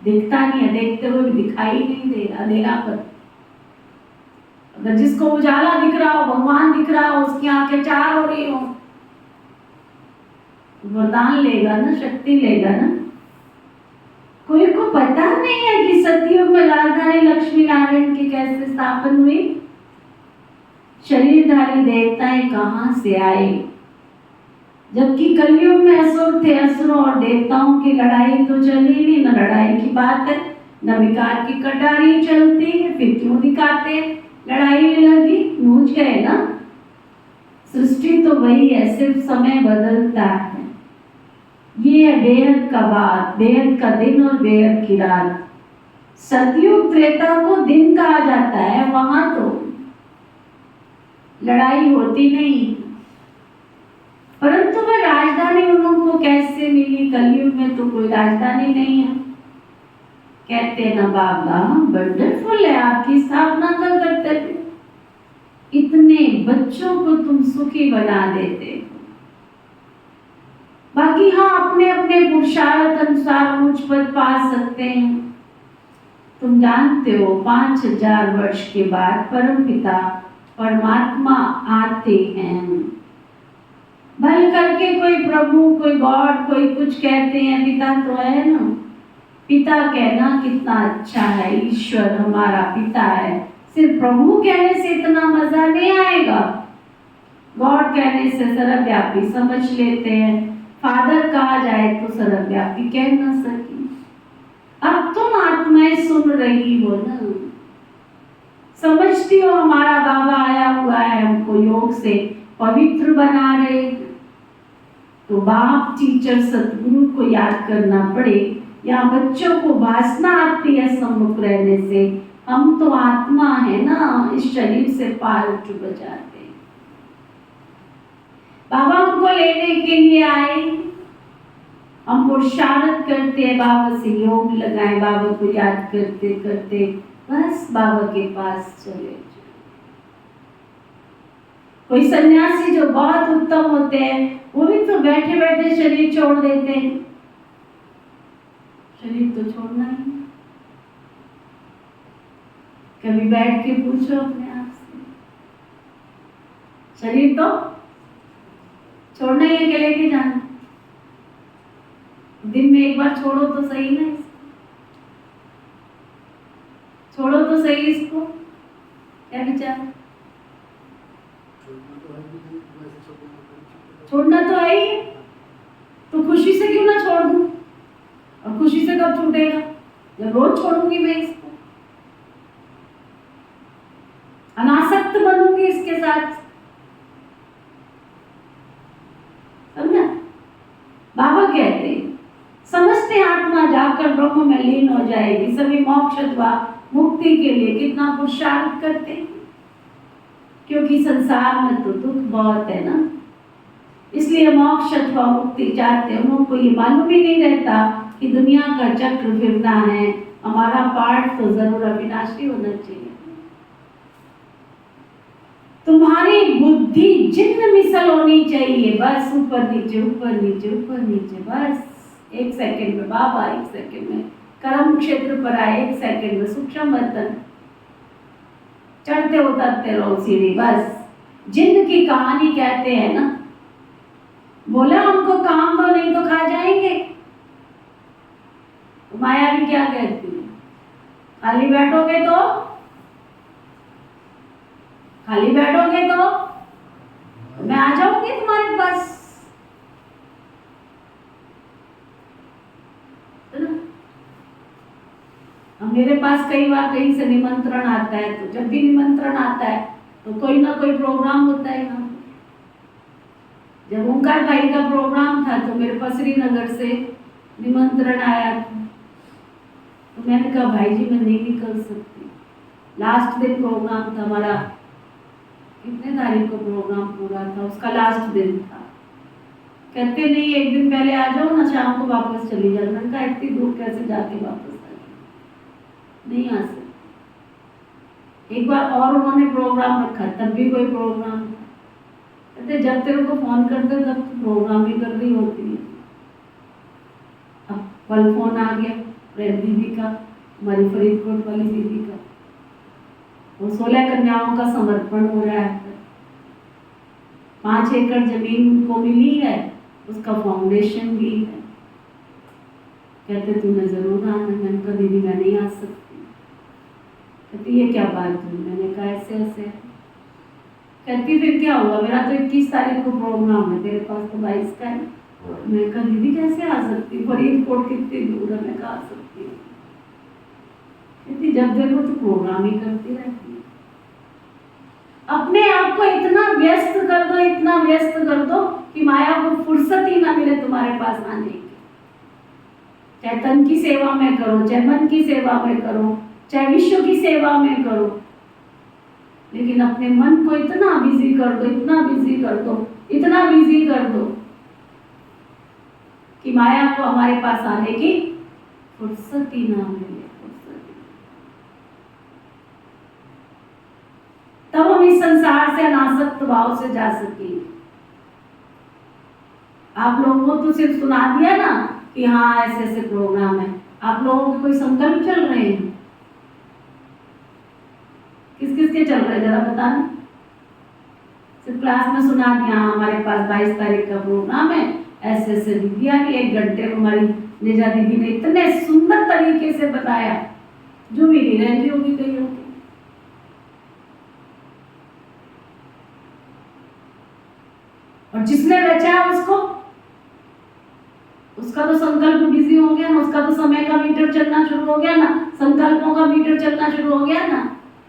दिखता नहीं है, देखते हुए भी दिखाई नहीं दे रहा, अंधेरा पर। अगर जिसको उजाला दिख रहा हो, भगवान दिख रहा हो, उसकी आंखें चार हो रही हो, वरदान लेगा ना, शक्ति लेगा ना। कोई को पता नहीं है कि सतयुग में राजधानी लक्ष्मी नारायण की कैसे स्थापन हुई, शरीरधारी देवताएं कहां से आए। जबकि कलयुग में असुर थे, असुरों और देवताओं की लड़ाई तो चली नहीं, न लड़ाई की बात है, न विकार की कटारी चलती है, फिर क्यों दिखाते लड़ाई लगी, नूझ गए ना। सृष्टि तो वही है, सिर्फ समय बदलता है। ये है बेहद का बात, बेहद का दिन और बेहद की रात। सतयुग त्रेता को दिन कहा जाता है, वहां तो लड़ाई होती नहीं। परंतु वह राजधानी उन लोगों को कैसे मिली? कलयुग में तो कोई राजधानी नहीं है। कहते हैं ना बाबा वंडरफुल है, आपकी स्थापना कर करते थे, इतने बच्चों को तुम सुखी बना देते हो। बाकी हाँ, अपने अपने पुरुषार्थ अनुसार ऊंच पद पा सकते हैं। तुम जानते हो 5000 वर्ष के बाद परमपिता परमात्मा आते हैं। भल करके कोई प्रभु, कोई गॉड, कोई कुछ कहते हैं, पिता तो है ना। पिता कहना कितना अच्छा है, ईश्वर हमारा पिता है। सिर्फ प्रभु कहने से इतना मजा नहीं आएगा, गॉड कहने से सर्वव्यापी समझ लेते हैं। फादर कहा जाए तो सर्वव्यापी कह ना सकी। अब तुम आत्माएं सुन रही हो ना, समझती हो हमारा बाबा आया हुआ है, हमको योग से पवित्र बना रहे। तो बाप टीचर सतगुरु को याद करना पड़े, या बच्चों को वासना आती है सम्मुख रहने से। हम तो आत्मा है ना, इस शरीर से पार उठ बजाते हैं। बाबा हमको लेने के लिए आए, हम पुरुषार्थ करते हैं, बाबा से योग लगाए, बाबा को याद करते करते बस बाबा के पास चले जाए। कोई सन्यासी जो बहुत उत्तम होते हैं वो भी तो बैठे बैठे शरीर छोड़ देते हैं। शरीर तो छोड़ना ही। कभी बैठ के पूछो अपने आप से, शरीर तो छोड़ना ही है कि लेके जाना? दिन में एक बार छोड़ो तो सही ना, छोड़ो तो सही इसको। क्या विचार? छोड़ना तो है ही, तो खुशी से क्यों ना छोड़ दूं? और खुशी से कब छूटेगा? जब रोज छोड़ूंगी मैं इसको, अनासक्त बनूंगी इसके साथ। समझा? बाबा कहते हैं समझते आत्मा जाकर ब्रह्म में लीन हो जाएगी। सभी मोक्ष अथवा मुक्ति के लिए कितना पुरुषार्थ करते हैं, क्योंकि संसार में तो दुख बहुत है ना, इसलिए मोक्ष अथवा मुक्ति चाहते हैं। उनको ये मालूम ही नहीं रहता कि दुनिया का चक्र फिरना है, हमारा पार्ट तो जरूर अविनाशी होना चाहिए। तुम्हारी बुद्धि जिन्न मिसल होनी चाहिए, बस ऊपर नीचे ऊपर नीचे ऊपर नीचे, बस 1 सेकंड में बाबा, 1 सेकंड में कर्म क्षेत्र पर आए, 1 सेकंड में सूक्ष्म बर्तन, चढ़ते उतरते रहो सीढ़ी। बस जिन्न की कहानी कहते हैं ना, बोला हमको काम दो नहीं तो खा जाएंगे। तो माया भी क्या कहती है, खाली बैठोगे तो, खाली बैठोगे तो मैं आ जाऊंगी तुम्हारे पास, है ना? अब मेरे पास कई बार कहीं से निमंत्रण आता है, तो जब भी निमंत्रण आता है तो कोई ना कोई प्रोग्राम होता है यहाँ। जब ओंकार भाई का प्रोग्राम था तो मेरे पास श्रीनगर से निमंत्रण आया था, तो मैंने कहा भाई जी मैं नहीं निकल सकती। लास्ट दिन प्रोग्राम था हमारा, कितने तारीख को प्रोग्राम पूरा था, उसका लास्ट दिन था। कहते नहीं 1 दिन पहले आ जाओ ना, शाम को वापस चली जाओ। मैंने कहा इतनी दूर कैसे जाके वापस आ जाओ, नहीं आ सकती। एक बार और उन्होंने प्रोग्राम रखा, तब भी कोई प्रोग्राम था। कहते जब तेरे को फोन करते तब तो प्रोग्राम भी कर रही होती है। अब कल फोन आ गया प्रेम दीदी का, हमारी फरीदकोट वाली दीदी का, वो 16 कन्याओं का समर्पण हो रहा है। 5 एकड़ जमीन उनको मिली है, उसका फाउंडेशन भी है। कहते तुम्हें जरूर आना। मैंने कहा दीदी मैं नहीं आ सकती। कहती ये क्या बात हुई? मैंने कहा ऐसे ऐसे। कहती फिर क्या हुआ, मेरा तो 21 तारीख को प्रोग्राम है, तेरे पास तो 22 का है। मैं कहा दीदी कैसे आ सकती, फरीदकोट कितनी दूर है। मैं कहा आ सकती हूँ। कहती जब देखो तो प्रोग्राम ही करती रहती है। अपने आप को इतना व्यस्त कर दो, इतना व्यस्त कर दो कि माया को फुर्सत ही ना मिले तुम्हारे पास आने की। चाहे तन की सेवा में करो, चाहे मन की सेवा में करो, चाहे विश्व की सेवा में करो, लेकिन अपने मन को इतना बिजी कर दो, इतना बिजी कर दो, इतना बिजी कर दो कि माया को हमारे पास आने की फुर्सत ही ना मिले। तब हम इस संसार से अनासक्त भाव से जा सकेंगे। आप लोगों को तो सिर्फ सुना दिया ना कि हाँ ऐसे ऐसे प्रोग्राम है, आप लोगों के कोई संकल्प चल रहे हैं? किस किस के चल रहे हैं जरा बताना। सिर्फ क्लास में सुना दिया हमारे पास 22 तारीख का प्रोग्राम है, ऐसे ऐसे दीदी आ रही। 1 घंटे में हमारी निजा दीदी ने इतने सुंदर तरीके से बताया, जो भी नहीं रहती होगी कहीं होगी। और जिसने रचा उसका तो संकल्प बिजी हो गया ना, उसका तो समय का मीटर चलना शुरू हो गया ना, संकल्पों का मीटर चलना शुरू हो गया ना।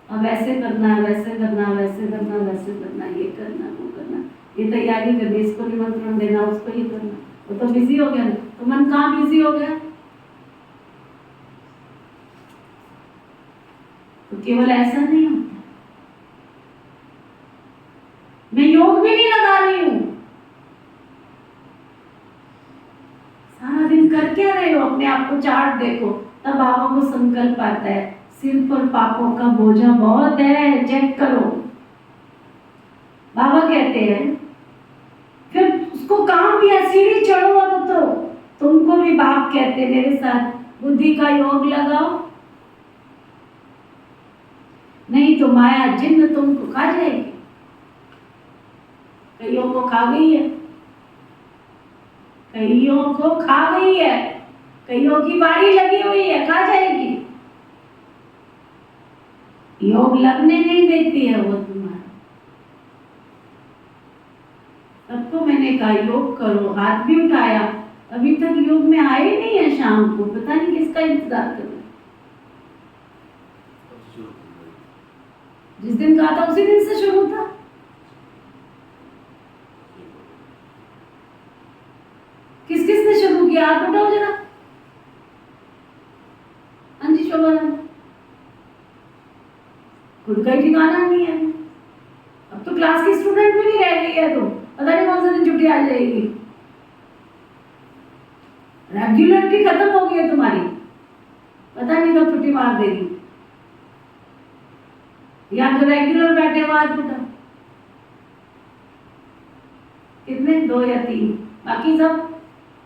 अब ऐसे करना है, वैसे करना, वैसे करना, वैसे करना, ये करना, वो करना, ये तैयारी करनी, इसको निमंत्रण देना, उसको ये करना, वो तो बिजी हो गया ना। तो मन कहाँ बिजी हो गया? केवल ऐसा नहीं होता। मैं योग भी नहीं लगा रही हूं, सारा दिन कर क्या रहे हो? अपने आप को चार्ट देखो, तब बाबा को संकल्प आता है सिर पर पापों का बोझा बहुत है, चेक करो। बाबा कहते हैं फिर उसको काम दिया, सीढ़ी चढ़ो और उतरो। तुमको भी बाप कहते मेरे साथ बुद्धि का योग लगाओ, नहीं तो माया जिन्न तुमको खा जाएगी। कईयों को खा गई है, कईयों को खा गई है, कईयों की बारी लगी हुई है, खा जाएगी। योग लगने नहीं देती है वो तुम्हारा। सबको मैंने कहा योग करो, हाथ भी उठाया, अभी तक योग में आए नहीं है। शाम को पता नहीं किसका इंतजार कर रहे। जिस दिन कहा था उसी दिन से शुरू था। किस किस ने शुरू किया? हाथ उठाओ जरा। हाँ जी शोभा, खुद का ही ठिकाना नहीं है। अब तो क्लास की स्टूडेंट भी नहीं रह गई है, तो पता नहीं कौन सा दिन छुट्टी आ जाएगी। रेगुलरिटी खत्म हो गई है तुम्हारी, पता नहीं कब छुट्टी मार देगी। या तो रेगुलर बैठे हुआ हाथ उठा, कितने? 2 या 3, बाकी सब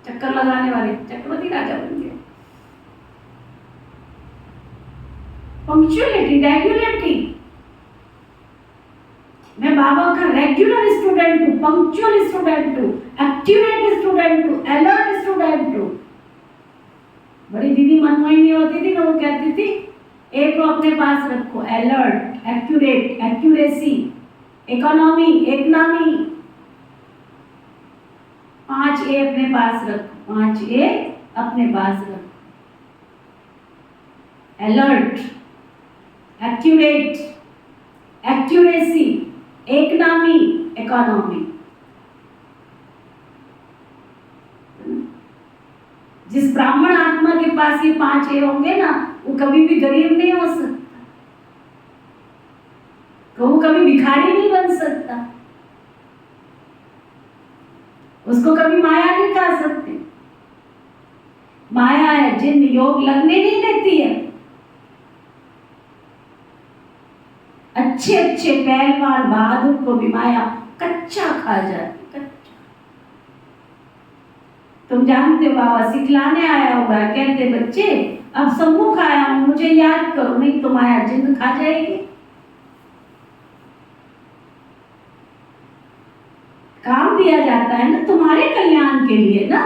चक्कर लगाने वाले, चक्रवर्ती राजा बन गए। Punctuality, regularity. मैं बाबा का रेगुलर स्टूडेंट हूँ, पंक्चुअल स्टूडेंट हूँ, एक्टिवेट स्टूडेंट हूँ, अलर्ट स्टूडेंट हूँ। बड़ी दीदी मनमोहिनी होती थी ना, वो कहती थी एक को अपने पास रखो, alert, accurate, accuracy, economy, economy. 5 A अपने पास रखो, 5 ए अपने पास रखो। Alert, accurate, accuracy, economy, economy. जिस ब्राह्मण आत्मा के पास ये 5 ए होंगे ना, वो कभी भी गरीब नहीं हो सकता, वो कभी भिखारी नहीं बन सकता, उसको कभी माया नहीं खा सकती। माया है जिन योग लगने नहीं देती है। अच्छे अच्छे पहलवान बहादुर को भी माया कच्चा खा जाती, कच्चा। तुम जानते हो बाबा सिखलाने आया होगा, कहते बच्चे अब सम्मुख आया हूं, मुझे याद करो, नहीं तो माया जिंद खा जाएगी। काम दिया जाता है ना तुम्हारे कल्याण के लिए ना,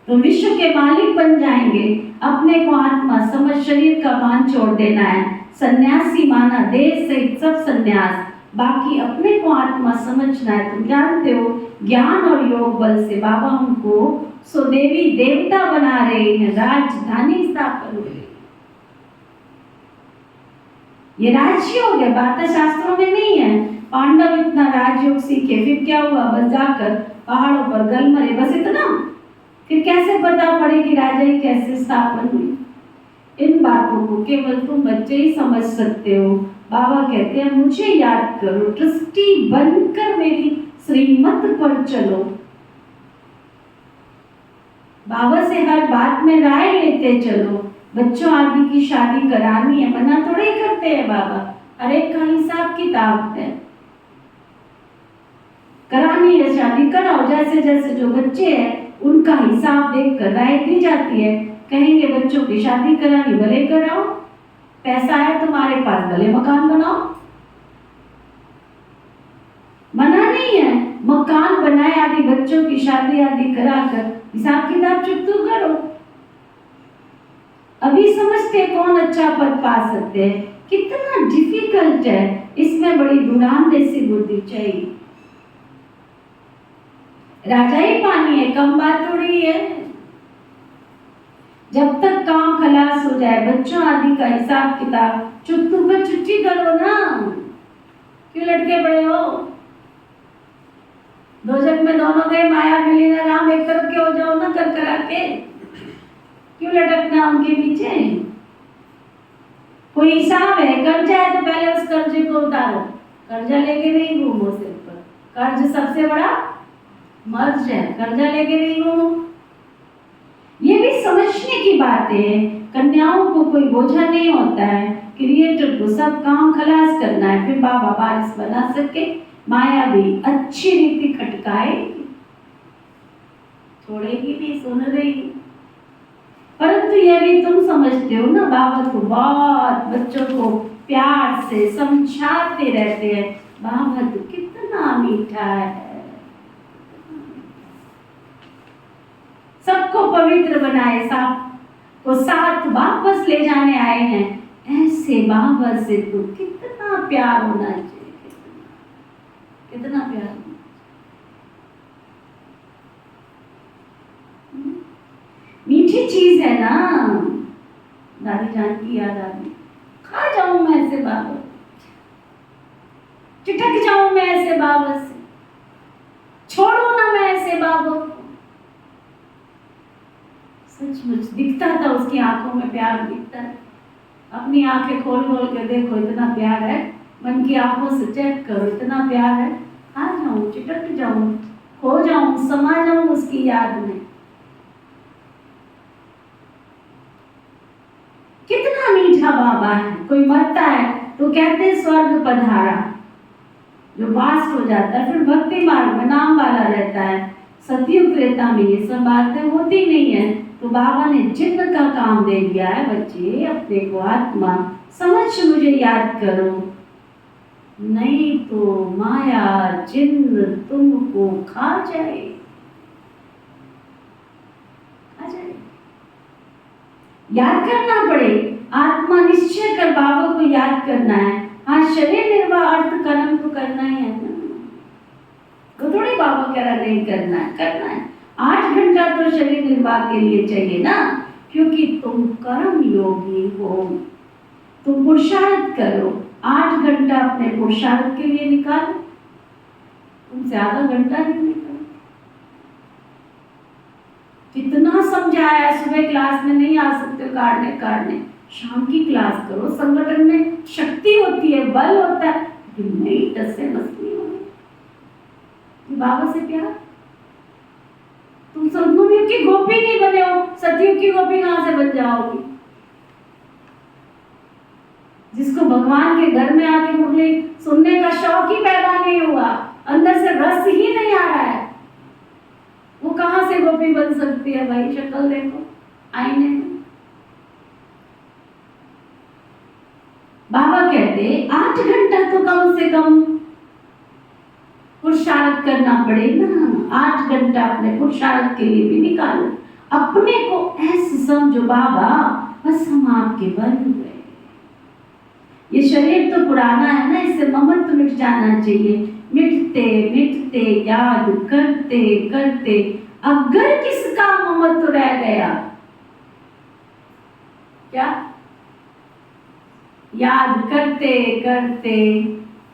तो विश्व के मालिक बन जाएंगे। अपने को आत्मा समझ शरीर का भान छोड़ देना है। सन्यासी माना देह सहित सब सन्यास, बाकी अपने को आत्मा समझना है। तुम जानते हो ज्ञान और योग बल से बाबा हमको सो देवी देवता बना रहे हैं, राजधानी स्थापन हो रही। ये राजयोग है, बात शास्त्रों में नहीं है। पांडव इतना राजयोग सीखे, फिर क्या हुआ? बस जाकर पहाड़ों पर गल मरे, बस इतना। फिर कैसे पता पड़ेगी राजाई कैसे स्थापन हुई? इन बातों को केवल तुम बच्चे ही समझ सकते हो। बाबा कहते हैं मुझे याद करो, ट्रस्टी बनकर मेरी श्रीमत पर चलो। बाबा से हर बात में राय लेते चलो। बच्चों आदि की शादी करानी है, मना थोड़े ही करते हैं बाबा, हर एक का हिसाब किताब है। करानी है शादी, कराओ। जैसे जैसे जो बच्चे हैं उनका हिसाब देखकर राय दी जाती है। कहेंगे बच्चों की शादी करानी, भले कराओ, पैसा है तुम्हारे पास, भले मकान बनाओ, मना नहीं है। मकान बनाए आदि बच्चों की शादी आदि कराकर हिसाब किताब चुकतू करो। अभी समझते कौन अच्छा पद पा सकते हैं, कितना डिफिकल्ट है। इसमें बड़ी धुरांधेसी बुद्धि चाहिए। राजा ही पानी है, कम बात थोड़ी है। जब तक काम खलास हो जाए, बच्चों आदि का हिसाब किताब चुटू पर छुट्टी करो ना। क्यों लटके पड़े हो? दो जग में दोनों गए, माया मिली ना राम, एक तरफ के हो जाओ ना कर करा के। क्यों लटकना उनके पीछे? कोई हिसाब है, कर्जा है तो पहले उस कर्जे को उतारो। कर्जा लेके नहीं घूमो सिर पर, कर्ज सबसे बड़ा मर्ज है, कर्जा लेके नहीं घूमो। ये भी समझने की बात है, कन्याओं को कोई बोझा नहीं होता है, क्रिएटर को सब काम खलास करना है, फिर बाबा बारिश बना सके। माया भी अच्छी रीति खटकाएगी, छोड़ेगी नहीं, सुन रही। परंतु यह भी तुम समझते हो ना, बाबा तो बहुत बच्चों को प्यार से समझाते रहते हैं, बाबा तो कितना मीठा है, सबको पवित्र बनाए, को साथ वापस ले जाने आए हैं। ऐसे बाबा से तो कितना प्यार होना चाहिए, कितना प्यार होना चाहिए। मीठी चीज है ना, दादी जान की याद आ गई। खा जाऊं मैं ऐसे बाबा, चिटक जाऊं मैं ऐसे बाबा से, छोड़ू ना मैं ऐसे बाबा को। सचमुच दिखता था, उसकी आंखों में प्यार दिखता है। अपनी आंखें खोल खोल के देखो, इतना प्यार है। मन की आंखों से चेक करो, इतना प्यार है। आ जाऊं, चिटक जाऊं, खो जाऊं, समा जाऊं उसकी याद में। कितना मीठा बाबा है। कोई मरता है तो कहते हैं स्वर्ग पधारा, जो वास्ट हो जाता है, फिर भक्ति मार्ग में नाम वाला रहता है। सतयुग त्रेता में ये सब बातें होती नहीं है, तो बाबा ने जिन्न का काम दे दिया है। बच्चे अपने को आत्मा समझ मुझे याद करो, नहीं तो माया जिन्न तुमको खा जाए, खा जाए। याद करना पड़े, आत्मा निश्चय कर बाबा को याद करना है। हाँ, शरीर निर्वाह अर्थ कर्म तो करना ही है ना, तो थोड़ी बाबा कह रहा नहीं करना है, करना है। 8 घंटा तो शरीर निर्वाह के लिए चाहिए ना, क्योंकि तुम कर्म योगी हो, तुम पुरुषार्थ करो। 8 घंटा अपने पुरुषार्थ के लिए निकालो, तुमसे आधा घंटा नहीं निकालो। कितना समझाया, सुबह क्लास में नहीं आ सकते काटने, शाम की क्लास करो। संगठन में शक्ति होती है, बल होता है, लेकिन नहीं टसे मस्ती हो गई। बाबा से प्यार, तुम सतयुग की गोपी नहीं बने हो, सतयुग की गोपी कहां से बन जाओगी? जिसको भगवान के घर में आके मुरली सुनने का शौक ही पैदा नहीं हुआ, अंदर से रस ही नहीं आ रहा है, वो कहां से गोपी बन सकती है भाई? शक्ल देखो आईने में। बाबा कहते 8 घंटा तो कम से कम पुरुषार्थ करना पड़ेगा। 8 घंटा अपने पुरुषार्थ के लिए भी निकालो। अपने को ऐसे समझो बाबा बस हम आपके बन गए। ये शरीर तो पुराना है ना, इससे ममत्व मिट जाना चाहिए। मिटते मिटते याद करते करते अगर किसका ममत्व रह गया, क्या याद करते करते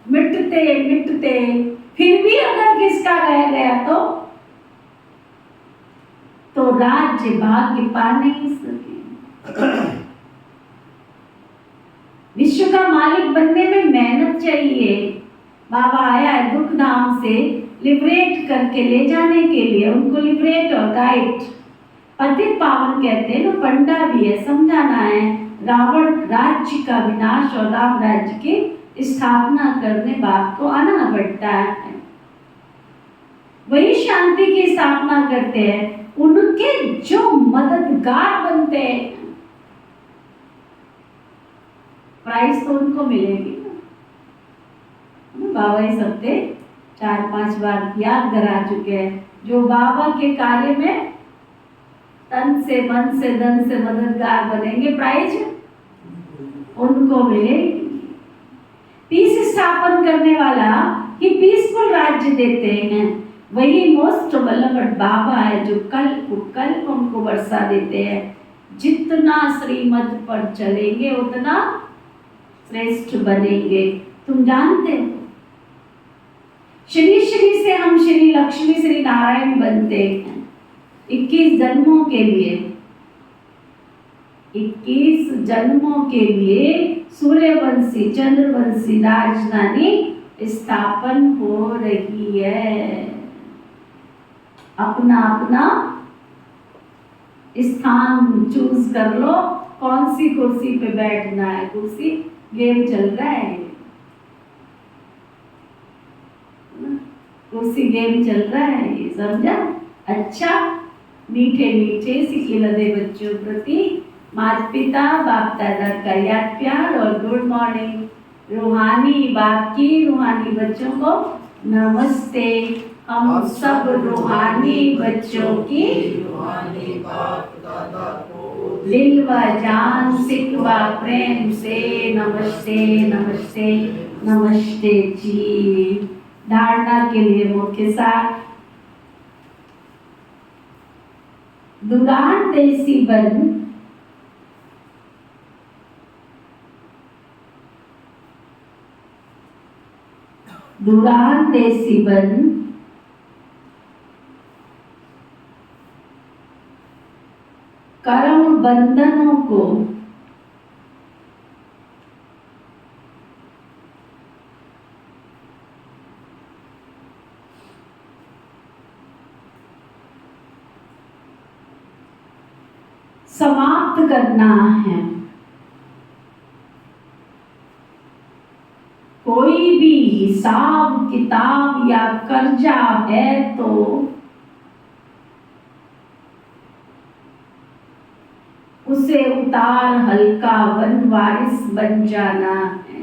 मिटते मिटते फिर भी अगर किसका रह गया तो राज्य भाग्य पा नहीं सके। विश्व का मालिक बनने में मेहनत चाहिए। बाबा आया है दुख धाम से लिबरेट करके ले जाने के लिए, उनको लिबरेट और गाइड पतित पावन कहते हैं ना, पंडा भी है, समझाना है। रावण राज्य का विनाश और राम राज्य की स्थापना करने बाप को आना पड़ता है। वही शांति की स्थापना करते हैं, उनके जो मददगार बनते हैं, प्राइज तो उनको मिलेगी ना। बाबा ही सबसे 4-5 बार याद करा चुके हैं, जो बाबा के कार्य में तन से मन से धन से मददगार बनेंगे, प्राइज उनको मिलेगी। पीस स्थापन करने वाला ही पीसफुल राज्य देते हैं। वही मोस्ट बेलवड बाबा है जो कल उनको बरसा देते हैं। जितना श्रीमत पर चलेंगे उतना श्रेष्ठ बनेंगे। तुम जानते हो, श्री श्री से हम श्री लक्ष्मी श्री नारायण बनते हैं 21 जन्मों के लिए। 21 जन्मों के लिए सूर्यवंशी चंद्रवंशी राजधानी स्थापन हो रही है। अपना अपना स्थान चूज कर लो, कौन सी कुर्सी पे बैठना है। कुर्सी गेम चल रहा है, कुर्सी गेम चल रहा है, ये समझा। अच्छा, मीठे मीठे सिके लदे बच्चों प्रति माता पिता बाप दादा का याद प्यार और गुड मॉर्निंग। रूहानी बाप की रूहानी बच्चों को नमस्ते। हम सब रूहानी बच्चों की रूहानी बाप दादा को दिल व जान सिक व प्रेम से नमस्ते नमस्ते नमस्ते जी। धारणा के लिए मुख्य सार। दुरान देसी बन दुरान देसी बन कर्म बंधनों को समाप्त करना है। कोई भी हिसाब किताब या कर्जा है तो उसे उतार हल्का वन वारिस बन जाना है।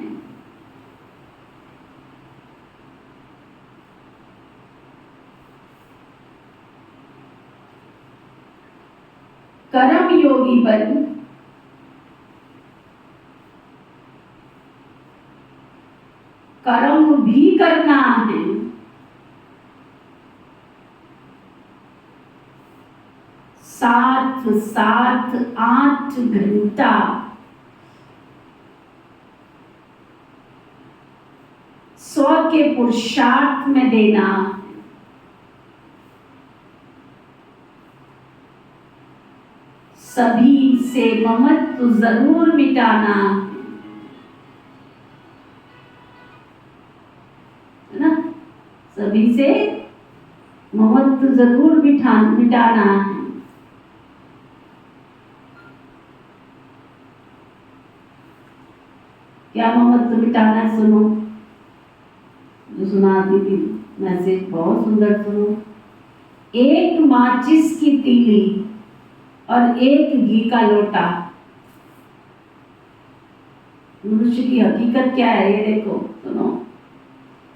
कर्म योगी बन कर्म भी करना है। साथ साथ 8 घंटा स्व के पुरुषार्थ में देना है। सभी से ममत्व जरूर मिटाना है ना। सभी से ममत्व जरूर मिटाना है। क्या ममत्व मिटाना है? सुनो, जो सुनाती थी मैसेज बहुत सुंदर सुनो। एक माचिस की तीली और एक घी का लोटा। मनुष्य की हकीकत क्या है ये देखो, सुनो।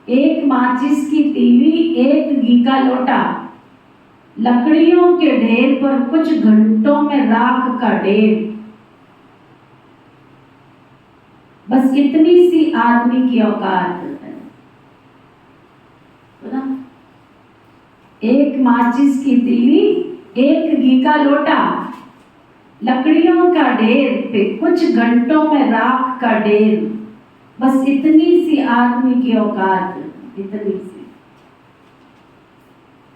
एक माचिस की तीली, एक घी का लोटा, लकड़ियों के ढेर पर कुछ घंटों में राख का ढेर। बस इतनी सी आदमी की औकात है ना। एक माचिस की तीली, एक घी का लोटा, लकड़ियों का ढेर पे कुछ घंटों में राख का ढेर। बस इतनी सी आदमी की औकात, इतनी सी।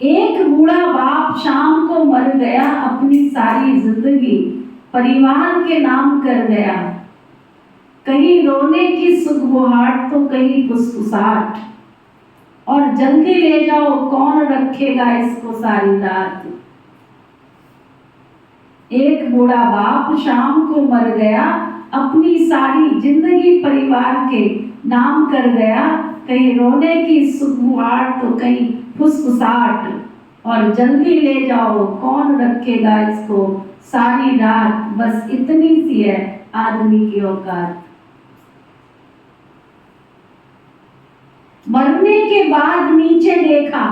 एक बूढ़ा बाप शाम को मर गया, अपनी सारी जिंदगी परिवार के नाम कर गया। कहीं रोने की सुगबुहाट तो कहीं फुसफुसाहट, और जल्दी ले जाओ कौन रखेगा इसको सारी रात। एक बूढ़ा बाप शाम को मर गया, अपनी सारी जिंदगी परिवार के नाम कर गया। कहीं रोने की सुगबुहाट तो कहीं फुसफुसाहट, और जल्दी ले जाओ कौन रखेगा इसको सारी रात। बस इतनी सी है आदमी की औकात। मरने के बाद नीचे देखा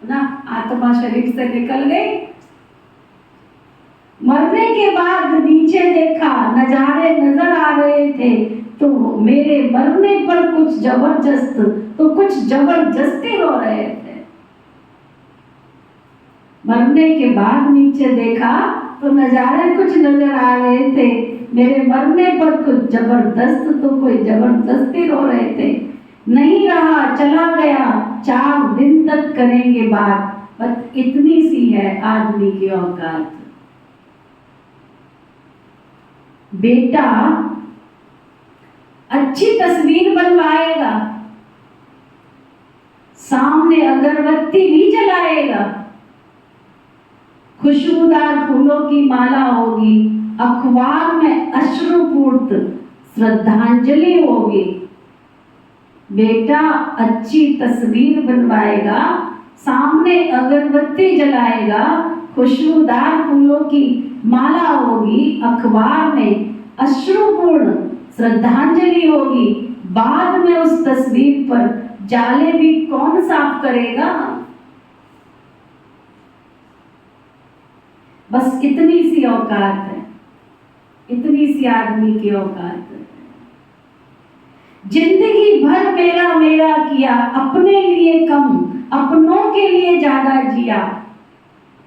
ना, आत्मा शरीर से निकल गई। मरने के बाद नीचे देखा, नजारे नजर आ रहे थे। तो मेरे मरने पर कुछ जबरदस्ती हो रहे थे। मरने के बाद नीचे देखा तो नजारे कुछ नजर आ रहे थे। मेरे मरने पर कुछ जबरदस्ती रो रहे थे। नहीं रहा, चला गया, 4 दिन तक करेंगे बात। बस इतनी सी है आदमी की औकात। बेटा अच्छी तस्वीर बनवाएगा, सामने अगरबत्ती भी जलाएगा, खुशबूदार फूलों की माला होगी, अखबार में अश्रुपूर्त श्रद्धांजलि होगी। बेटा अच्छी तस्वीर बनवाएगा, सामने अगरबत्ती जलाएगा, खुशबूदार फूलों की माला होगी, अखबार में अश्रुपूर्ण श्रद्धांजलि होगी। बाद में उस तस्वीर पर जाले भी कौन साफ करेगा? बस इतनी सी औकात है, इतनी सी आदमी की औकात है। जिंदगी भर मेरा मेरा किया, अपने लिए कम, अपनों के लिए ज्यादा जिया।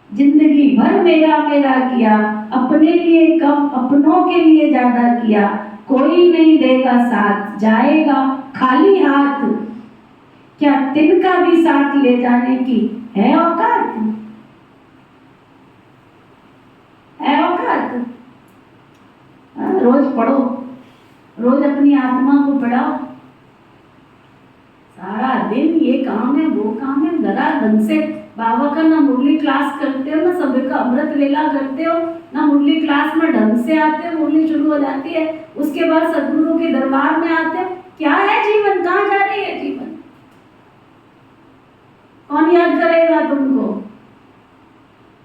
जिंदगी भर मेरा मेरा किया, अपने लिए कम, अपनों के लिए ज्यादा किया। कोई नहीं देगा साथ, जाएगा खाली हाथ। क्या तिनका भी साथ ले जाने की है औकात? है औकात? रोज पढ़ो, रोज अपनी आत्मा को पढ़ाओ। सारा दिन ये काम है वो काम है, जरा ढंग से बाबा का ना मुरली क्लास करते हो, ना सभी का अमृत वेला करते हो, ना मुरली क्लास में ढंग से आते हो, मुरली शुरू हो जाती है, उसके बाद सदगुरु के दरबार में आते हो। क्या है जीवन? कहाँ जा रही है जीवन? कौन याद करेगा तुमको?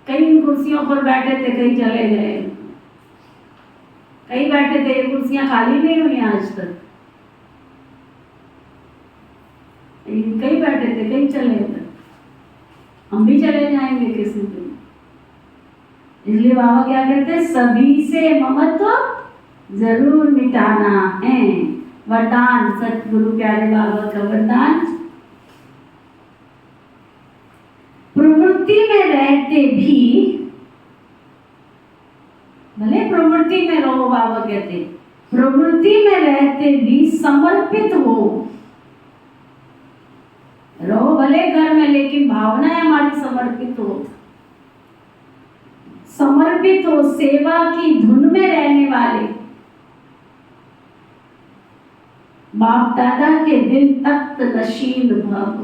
कई इन कुर्सियों पर बैठे थे, कई चले गए, कई बैठे थे, ये कुर्सियां खाली नहीं हुई आज तक। कई बैठे थे, कई चले गए, हम भी चले जाएंगे किसी दिन। इसलिए बाबा क्या कहते हैं? सभी से ममत्व जरूर मिटाना है। वरदान, सतगुरु प्यारे बाबा का वरदान। प्रवृत्ति में रहते भी, भले प्रवृत्ति में रहो, बाबा कहते प्रवृत्ति में रहते भी समर्पित हो। रहो भले घर में, लेकिन भावनाएं हमारी समर्पित हो। समर्पित हो, सेवा की धुन में रहने वाले, बाप दादा के दिल तख्त नशीन भव।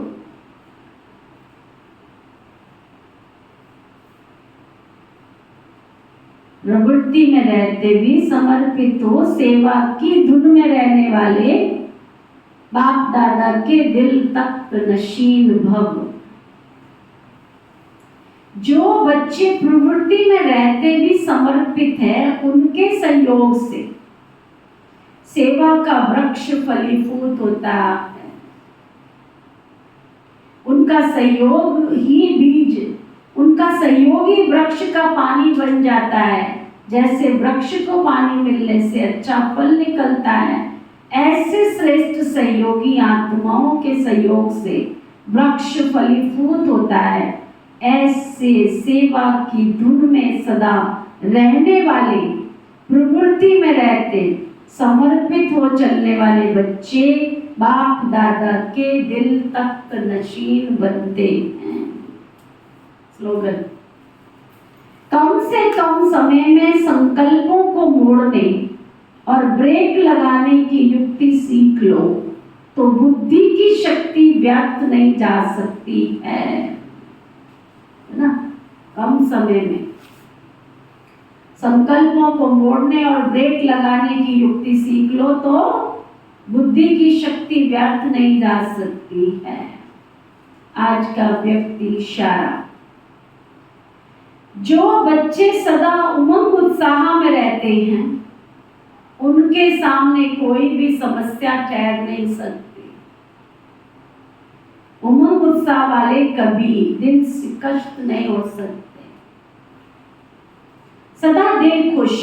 प्रवृत्ति में रहते भी समर्पित हो, सेवा की धुन में रहने वाले, बाप दादा के दिल तख्त नशीन भव। जो बच्चे प्रवृत्ति में रहते भी समर्पित हैं, उनके सहयोग से सेवा का वृक्ष फलीभूत होता है। उनका सहयोग ही बीज, उनका सहयोगी वृक्ष का पानी बन जाता है। जैसे वृक्ष को पानी मिलने से अच्छा फल निकलता है, ऐसे श्रेष्ठ सहयोगी आत्माओं के सहयोग से वृक्ष फलीभूत होता है। ऐसे सेवा की धुन में सदा रहने वाले, प्रवृत्ति में रहते, समर्पित हो चलने वाले बच्चे बाप दादा के दिल तख्त नशीन बनते हैं। स्लोगन, कम से कम समय में संकल्पों को मोड़ने और ब्रेक लगाने की युक्ति सीख लो तो बुद्धि की शक्ति व्यर्थ नहीं जा सकती है ना। कम समय में संकल्पों को मोड़ने और ब्रेक लगाने की युक्ति सीख लो तो बुद्धि की शक्ति व्यर्थ नहीं जा सकती है। आज का व्यक्ति इशारा, जो बच्चे सदा उमंग उत्साह में रहते हैं, उनके सामने कोई भी समस्या ठहर नहीं सकती। उमंग उत्साह वाले कभी दिल से कष्ट नहीं हो सकते। सदा दिल खुश,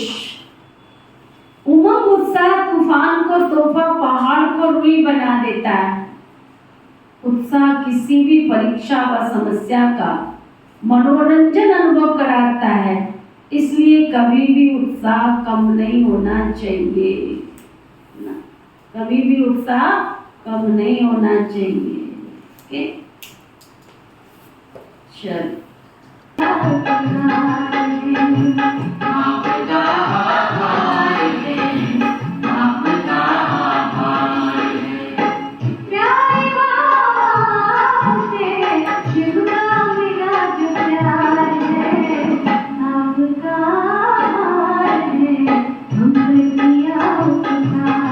उमंग उत्साह तूफान को तोहफा, पहाड़ को रुई बना देता है। उत्साह किसी भी परीक्षा व समस्या का मनोरंजन अनुभव कराता है, इसलिए कभी भी उत्साह कम नहीं होना चाहिए ना। कभी भी उत्साह कम नहीं होना चाहिए। ओके, चल आप जहाँ सुख था